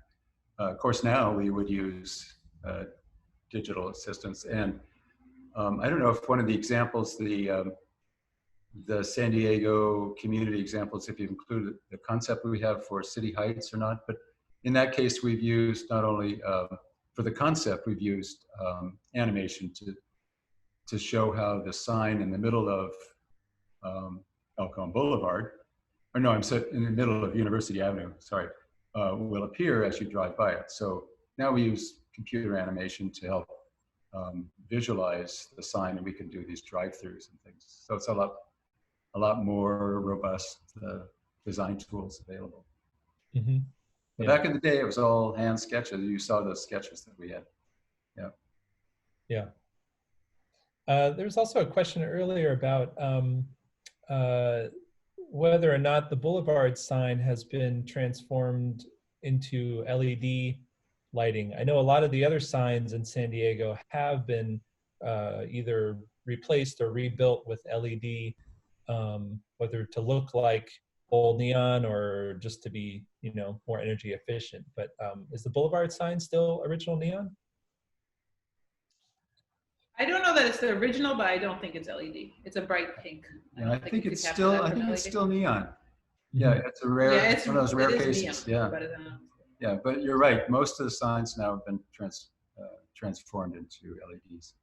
Speaker 3: Of course, now we would use digital assistants, and I don't know if one of the examples, the San Diego community examples, if you include the concept we have for City Heights or not, but in that case, we've used not only for the concept, we've used animation to show how the sign in the middle of Cajon Boulevard, or no, I'm sorry, in the middle of University Avenue, sorry, will appear as you drive by it. So now we use computer animation to help visualize the sign, and we can do these drive-throughs and things. So it's a lot more robust design tools available.
Speaker 1: Mm-hmm.
Speaker 3: But back in the day, it was all hand sketches. You saw those sketches that we had. Yeah.
Speaker 1: Yeah. There's also a question earlier about whether or not the Boulevard sign has been transformed into LED lighting. I know a lot of the other signs in San Diego have been either replaced or rebuilt with LED, whether to look like old neon or just to be, you know, more energy efficient. But is the Boulevard sign still original neon?
Speaker 4: I don't know that it's the original, but I don't think it's LED. It's a bright pink.
Speaker 3: Yeah, I think it's still neon. Yeah, it's a rare, it's one of those rare cases.
Speaker 4: Neon,
Speaker 3: yeah, but you're right. Most of the signs now have been transformed into LEDs,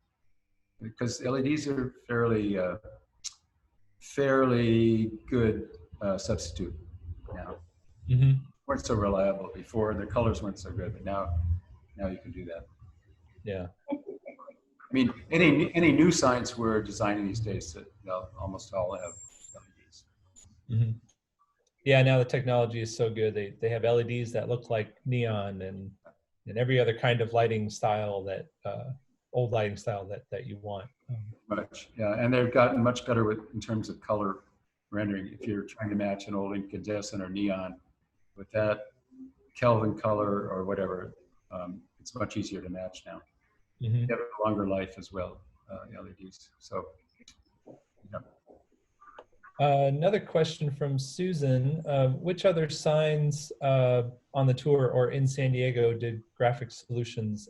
Speaker 3: because LEDs are fairly good substitute now.
Speaker 1: Mm-hmm.
Speaker 3: Weren't so reliable before. The colors weren't so good, but now you can do that.
Speaker 1: Yeah.
Speaker 3: I mean, any new signs we're designing these days, they'll almost all have LEDs.
Speaker 1: Mm-hmm. Yeah, now the technology is so good. They have LEDs that look like neon and every other kind of lighting style that old lighting style that you want.
Speaker 3: Much, yeah, and they've gotten much better in terms of color rendering. If you're trying to match an old incandescent or neon with that Kelvin color or whatever, it's much easier to match now.
Speaker 1: Mm-hmm.
Speaker 3: They have a longer life as well, LEDs. So, yeah.
Speaker 1: Another question from Susan. Which other signs on the tour or in San Diego did Graphic Solutions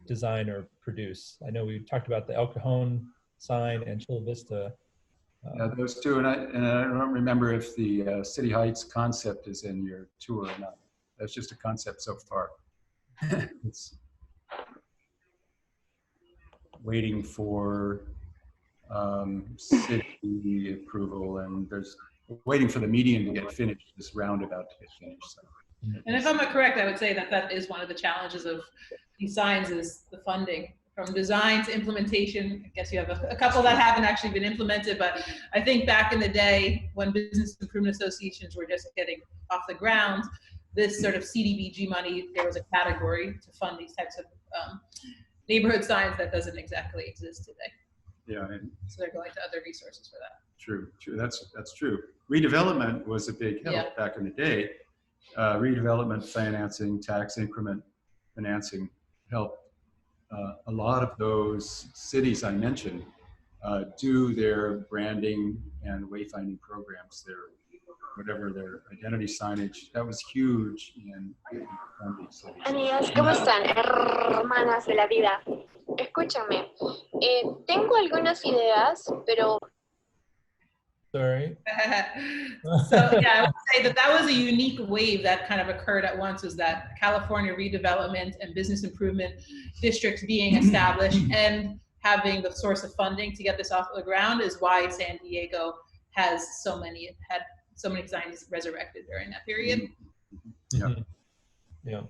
Speaker 1: design or produce? I know we talked about the El Cajon sign and Chula Vista.
Speaker 3: Yeah, those two, and I don't remember if the City Heights concept is in your tour or not. That's just a concept so far. It's waiting for city approval, and there's waiting for the median to get finished, this roundabout to get finished. So.
Speaker 4: And if I'm correct, I would say that that is one of the challenges of these signs is the funding. From design to implementation, I guess you have a couple that haven't actually been implemented, but I think back in the day when business improvement associations were just getting off the ground, this sort of CDBG money, there was a category to fund these types of neighborhood signs that doesn't exactly exist today.
Speaker 3: Yeah.
Speaker 4: So they're going to other resources for that.
Speaker 3: True, true. That's true. Redevelopment was a big help back in the day. Redevelopment financing, tax increment financing helped a lot of those cities I mentioned do their branding and wayfinding programs, whatever their identity signage. That was huge in big cities.
Speaker 5: Amigas, ¿cómo están? Hermanas de la vida. Escúchame, tengo algunas ideas, pero...
Speaker 1: Sorry.
Speaker 4: So yeah, I would say that was a unique wave that kind of occurred at once, was that California redevelopment and business improvement districts being established and having the source of funding to get this off the ground is why San Diego had so many signs resurrected during that period.
Speaker 1: Yeah. Yeah.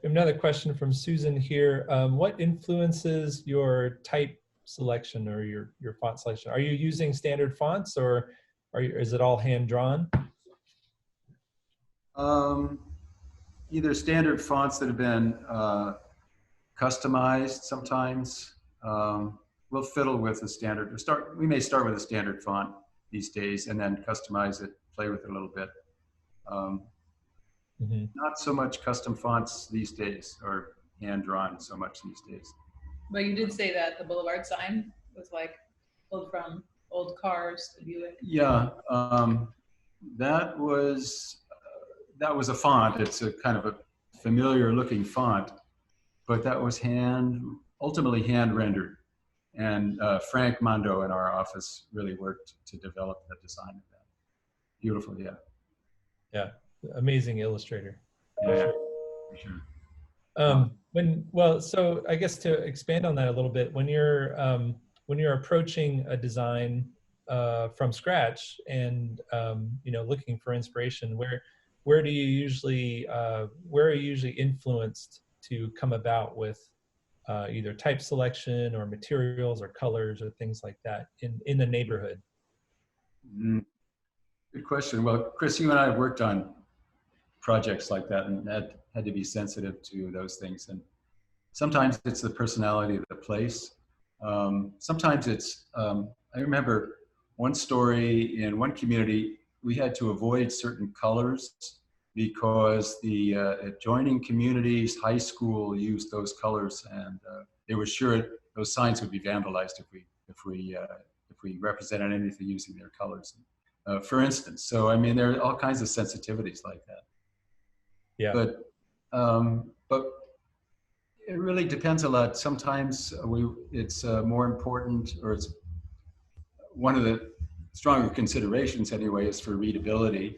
Speaker 1: Another question from Susan here. What influences your type selection or your font selection? Are you using standard fonts, or is it all hand drawn?
Speaker 3: Either standard fonts that have been customized sometimes. We'll fiddle with a standard. We may start with a standard font these days and then customize it, play with it a little bit. Not so much custom fonts these days, or hand drawn so much these days.
Speaker 4: But you did say that the Boulevard sign was like pulled from old cars to Buick.
Speaker 3: Yeah, that was a font. It's a kind of a familiar looking font, but that was ultimately hand rendered. And Frank Mondo in our office really worked to develop the design of that. Beautiful, yeah.
Speaker 1: Yeah, amazing illustrator.
Speaker 3: Yeah, for sure.
Speaker 1: So I guess to expand on that a little bit, when you're approaching a design from scratch and looking for inspiration, where are you usually influenced to come about with either type selection or materials or colors or things like that in the neighborhood?
Speaker 3: Good question. Well, Chris, you and I have worked on projects like that, and that had to be sensitive to those things. And sometimes it's the personality of the place. Sometimes it's, I remember one story in one community, we had to avoid certain colors because the adjoining community's high school used those colors, and they were sure those signs would be vandalized if we represented anything using their colors. For instance, so I mean, there are all kinds of sensitivities like that. Yeah. But it really depends a lot. Sometimes it's more important, or it's one of the stronger considerations anyway, is for readability.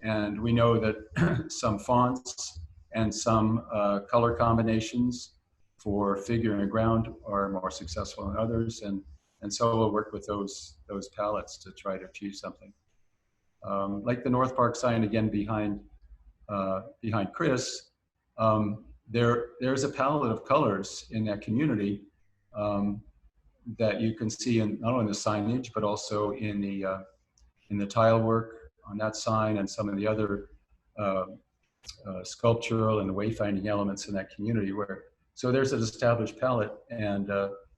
Speaker 3: And we know that some fonts and some color combinations for figure and ground are more successful than others. And so we'll work with those palettes to try to achieve something. Like the North Park sign, again, behind Chris, there's a palette of colors in that community that you can see not only in the signage, but also in the tile work on that sign and some of the other sculptural and wayfinding elements in that community. So there's an established palette, and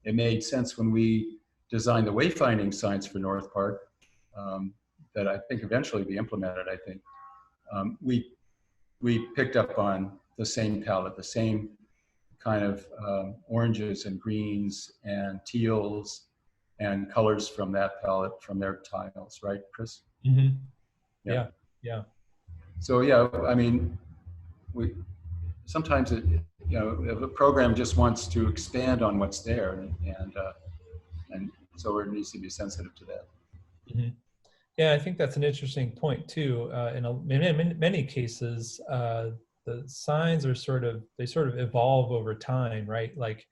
Speaker 3: it made sense when we designed the wayfinding signs for North Park that I think eventually be implemented. I think we picked up on the same palette, the same kind of oranges and greens and teals and colors from that palette, from their tiles, right, Chris?
Speaker 1: Mm-hmm. Yeah. Yeah.
Speaker 3: So yeah, I mean, we sometimes if a program just wants to expand on what's there, and so it needs to be sensitive to that.
Speaker 1: Mm-hmm. Yeah, I think that's an interesting point too. In many cases, the signs are sort of evolve over time, right? Like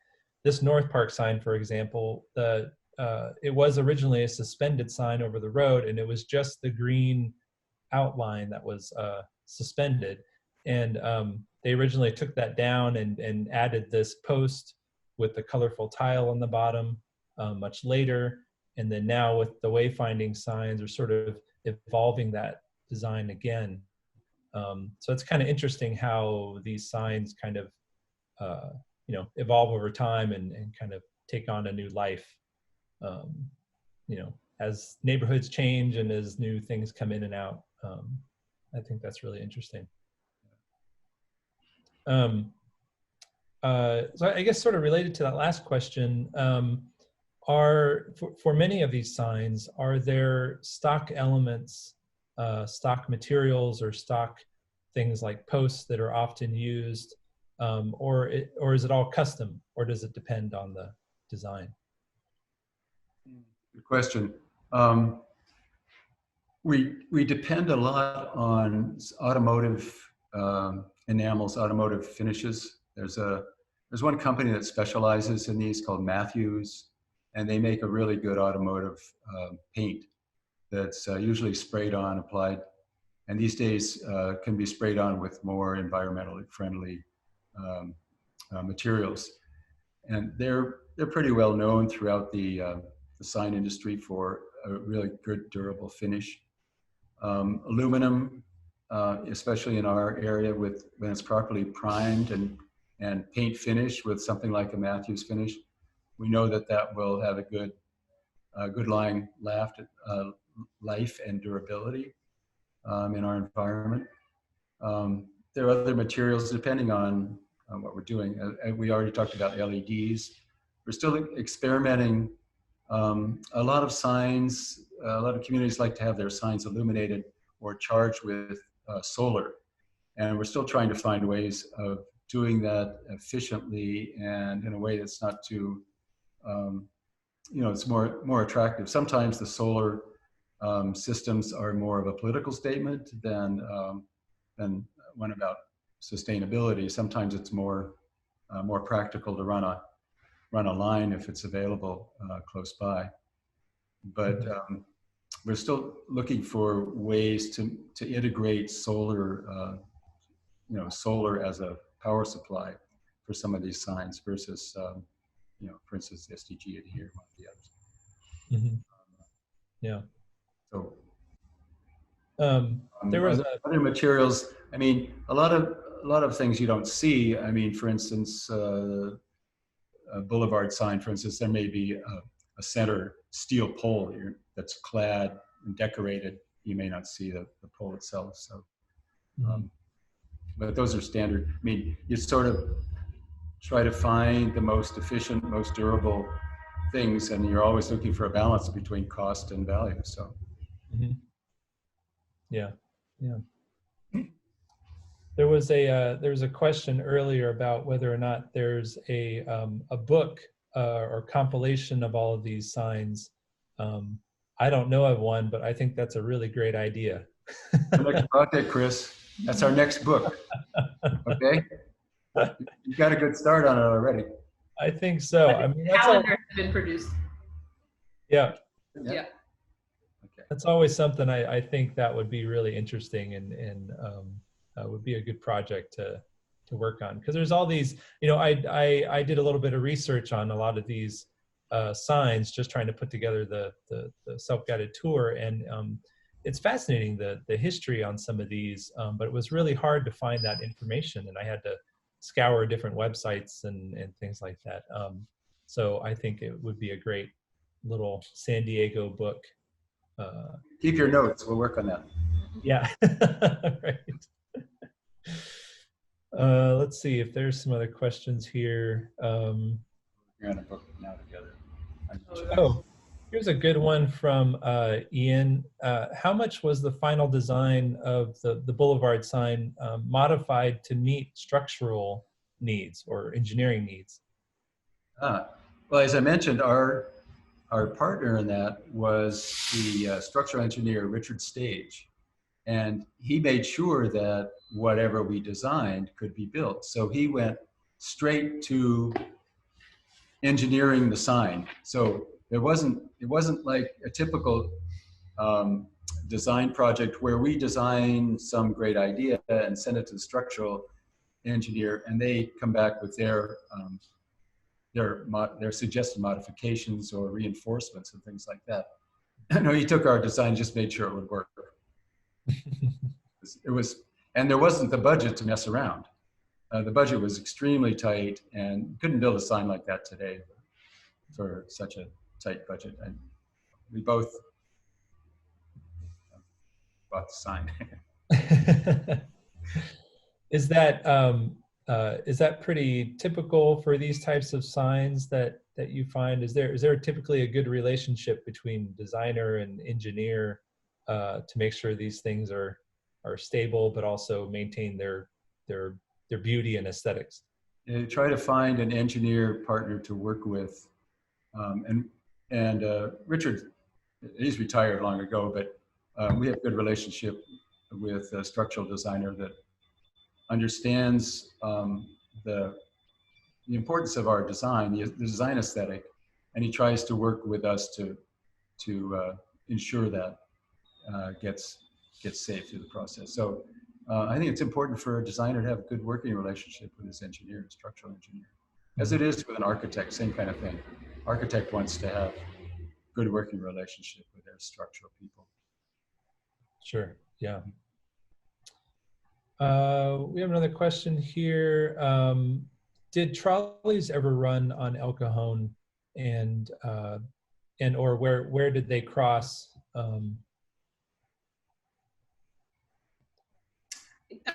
Speaker 1: this North Park sign, for example, it was originally a suspended sign over the road, and it was just the green outline that was suspended. And they originally took that down and added this post with the colorful tile on the bottom much later. And then now with the wayfinding signs are sort of evolving that design again. So it's kind of interesting how these signs kind of, evolve over time and kind of take on a new life, as neighborhoods change and as new things come in and out. I think that's really interesting. So I guess sort of related to that last question, for many of these signs, are there stock elements, stock materials, or stock things like posts that are often used, or is it all custom, or does it depend on the design?
Speaker 3: Good question. We depend a lot on automotive enamels, automotive finishes. There's one company that specializes in these called Matthews, and they make a really good automotive paint that's usually sprayed on, applied, and these days can be sprayed on with more environmentally friendly materials. And they're pretty well known throughout the sign industry for a really good durable finish. Aluminum, especially in our area, when it's properly primed and paint finished with something like a Matthews finish, we know that will have a good life and durability in our environment. There are other materials depending on what we're doing. We already talked about LEDs. We're still experimenting. A lot of signs, a lot of communities like to have their signs illuminated or charged with solar. And we're still trying to find ways of doing that efficiently and in a way that's not too, it's more attractive. Sometimes the solar systems are more of a political statement than one about sustainability. Sometimes it's more practical to run a line if it's available close by. But we're still looking for ways to integrate solar, solar as a power supply for some of these signs versus, for instance, SEGD adhere, one of the others.
Speaker 1: Mm-hmm. Yeah.
Speaker 3: So
Speaker 1: there was
Speaker 3: other materials. I mean, a lot of things you don't see. I mean, for instance, a boulevard sign, for instance, there may be a center steel pole that's clad and decorated. You may not see the pole itself. So, but those are standard. I mean, you sort of try to find the most efficient, most durable things, and you're always looking for a balance between cost and value. So,
Speaker 1: yeah. There was a question earlier about whether or not there's a book or compilation of all of these signs. I don't know of one, but I think that's a really great idea.
Speaker 3: The next project, Chris. That's our next book. Okay, you got a good start on it already.
Speaker 1: I think so. I mean, that's
Speaker 4: calendar has been produced.
Speaker 1: Yeah.
Speaker 4: Yeah.
Speaker 3: Okay.
Speaker 1: That's always something I think that would be really interesting and would be a good project to work on, because there's all these, I did a little bit of research on a lot of these signs, just trying to put together the self-guided tour, and it's fascinating the history on some of these, but it was really hard to find that information, and I had to scour different websites and things like that. So I think it would be a great little San Diego book.
Speaker 3: Keep your notes. We'll work on that.
Speaker 1: Yeah. Right. Let's see if there's some other questions here.
Speaker 3: We're on a book now together.
Speaker 1: Here's a good one from Ian. How much was the final design of the Boulevard sign modified to meet structural needs or engineering needs?
Speaker 3: Well, as I mentioned, our partner in that was the structural engineer, Richard Stage. And he made sure that whatever we designed could be built. So he went straight to engineering the sign. So it wasn't like a typical design project where we design some great idea and send it to the structural engineer, and they come back with their suggested modifications or reinforcements and things like that. No, he took our design, just made sure it would work. It was, and there wasn't the budget to mess around. The budget was extremely tight, and couldn't build a sign like that today for such a tight budget. And we both bought the sign.
Speaker 1: Is that pretty typical for these types of signs that you find? Is there typically a good relationship between designer and engineer to make sure these things are stable but also maintain their beauty and aesthetics?
Speaker 3: You try to find an engineer partner to work with, and Richard, he's retired long ago, but we have a good relationship with a structural designer that understands the importance of our design, the design aesthetic, and he tries to work with us to ensure that gets safe through the process. So I think it's important for a designer to have a good working relationship with his engineer, structural engineer, as it is with an architect, same kind of thing. Architect wants to have good working relationship with their structural people.
Speaker 1: Sure, yeah. We have another question here. Did trolleys ever run on El Cajon, and or where did they cross?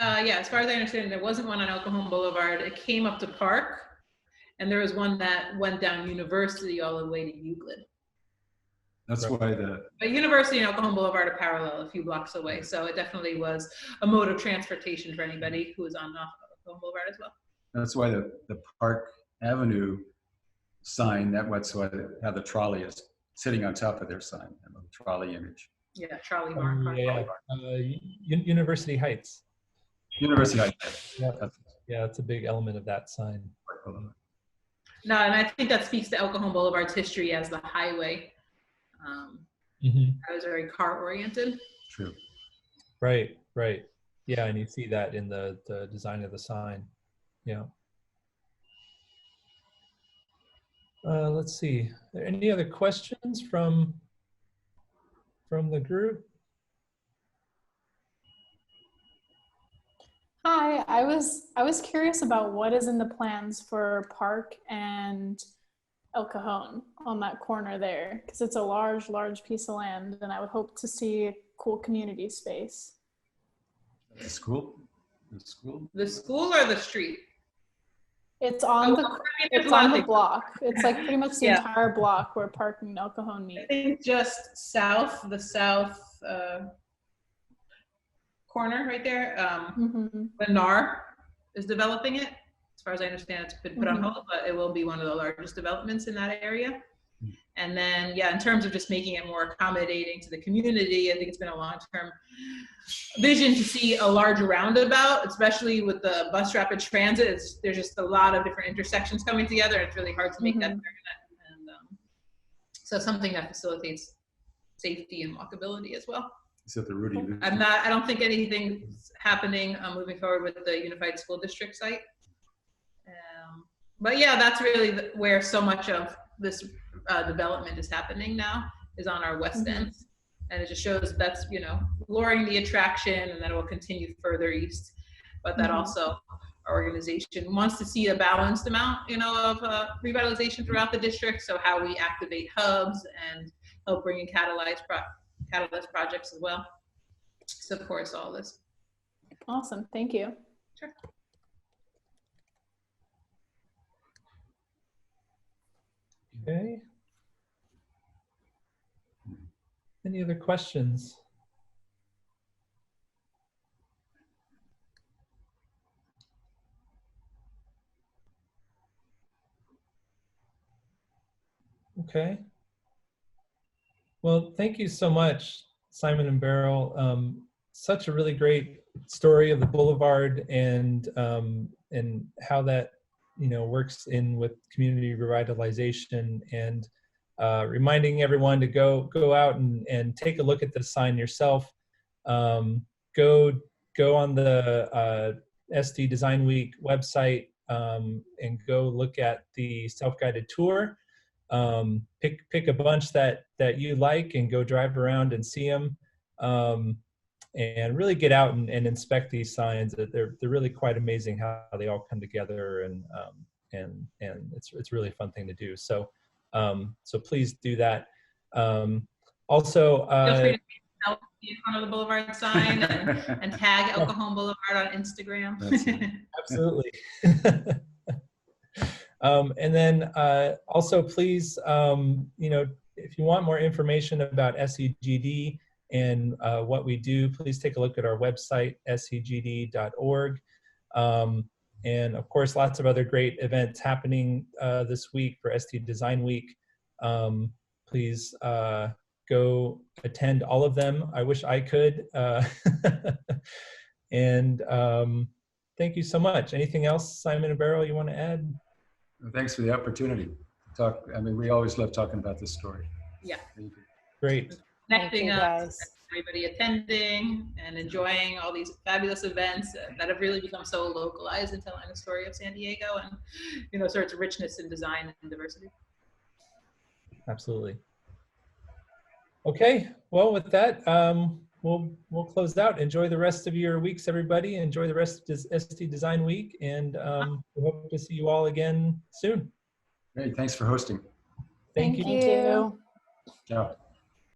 Speaker 4: Yeah, as far as I understand, there wasn't one on Cajon Boulevard. It came up to Park, and there was one that went down University all the way to Euclid.
Speaker 3: That's why
Speaker 4: But University and Cajon Boulevard are parallel, a few blocks away. So it definitely was a mode of transportation for anybody who was on Cajon Boulevard as well.
Speaker 3: That's why the Park Avenue sign, that's why how the trolley is sitting on top of their sign, and the trolley image.
Speaker 4: Yeah, trolley barn.
Speaker 1: Yeah, University Heights.
Speaker 3: University Heights.
Speaker 1: Yeah, that's a big element of that sign.
Speaker 4: No, and I think that speaks to El Cajon Boulevard's history as the highway. I was very car oriented.
Speaker 3: True.
Speaker 1: Right. Yeah, and you see that in the design of the sign. Yeah. Let's see. Are there any other questions from the group?
Speaker 6: Hi, I was curious about what is in the plans for Park and El Cajon on that corner there, because it's a large piece of land, and I would hope to see a cool community space.
Speaker 3: The school?
Speaker 4: The school or the street?
Speaker 6: It's on the block. It's like pretty much the entire block where Park and El Cajon meet.
Speaker 4: I think just the south corner right there. Lennar is developing it. As far as I understand, it's been put on hold, but it will be one of the largest developments in that area. And then, yeah, in terms of just making it more accommodating to the community, I think it's been a long-term vision to see a large roundabout, especially with the bus rapid transit. There's just a lot of different intersections coming together. It's really hard to make that permanent. And so something that facilitates safety and walkability as well.
Speaker 3: Is that the Rudy?
Speaker 4: I don't think anything's happening moving forward with the Unified School District site. But yeah, that's really where so much of this development is happening now, is on our west end. And it just shows that's, lowering the attraction, and then it will continue further east. But that also, our organization wants to see a balanced amount, of revitalization throughout the district. So how we activate hubs and help bring in catalyst projects as well supports all this.
Speaker 6: Awesome, thank you.
Speaker 4: Sure.
Speaker 1: Okay. Any other questions? Okay. Well, thank you so much, Simon and Beryl. Such a really great story of the Boulevard and how that works in with community revitalization, and reminding everyone to go out and take a look at this sign yourself. Go on the SD Design Week website and go look at the self-guided tour. Pick a bunch that you like and go drive around and see them, and really get out and inspect these signs. They're really quite amazing how they all come together, and it's really a fun thing to do. So so please do that. Also,
Speaker 4: feel free to selfie in front of the Boulevard sign and tag Cajon Boulevard on Instagram.
Speaker 1: Absolutely. And then also, please, if you want more information about SEGD and what we do, please take a look at our website, segd.org. And of course, lots of other great events happening this week for SD Design Week. Please go attend all of them. I wish I could. And thank you so much. Anything else, Simon and Beryl, you want to add?
Speaker 3: Thanks for the opportunity to talk. I mean, we always love talking about this story.
Speaker 4: Yeah.
Speaker 1: Great.
Speaker 4: Connecting us, everybody attending and enjoying all these fabulous events that have really become so localized in telling the story of San Diego and, sort of richness in design and diversity.
Speaker 1: Absolutely. Okay, well, with that, we'll close out. Enjoy the rest of your weeks, everybody. Enjoy the rest of this SD Design Week, and we hope to see you all again soon.
Speaker 3: Great, thanks for hosting.
Speaker 1: Thank you.
Speaker 6: Thank you.
Speaker 3: Ciao.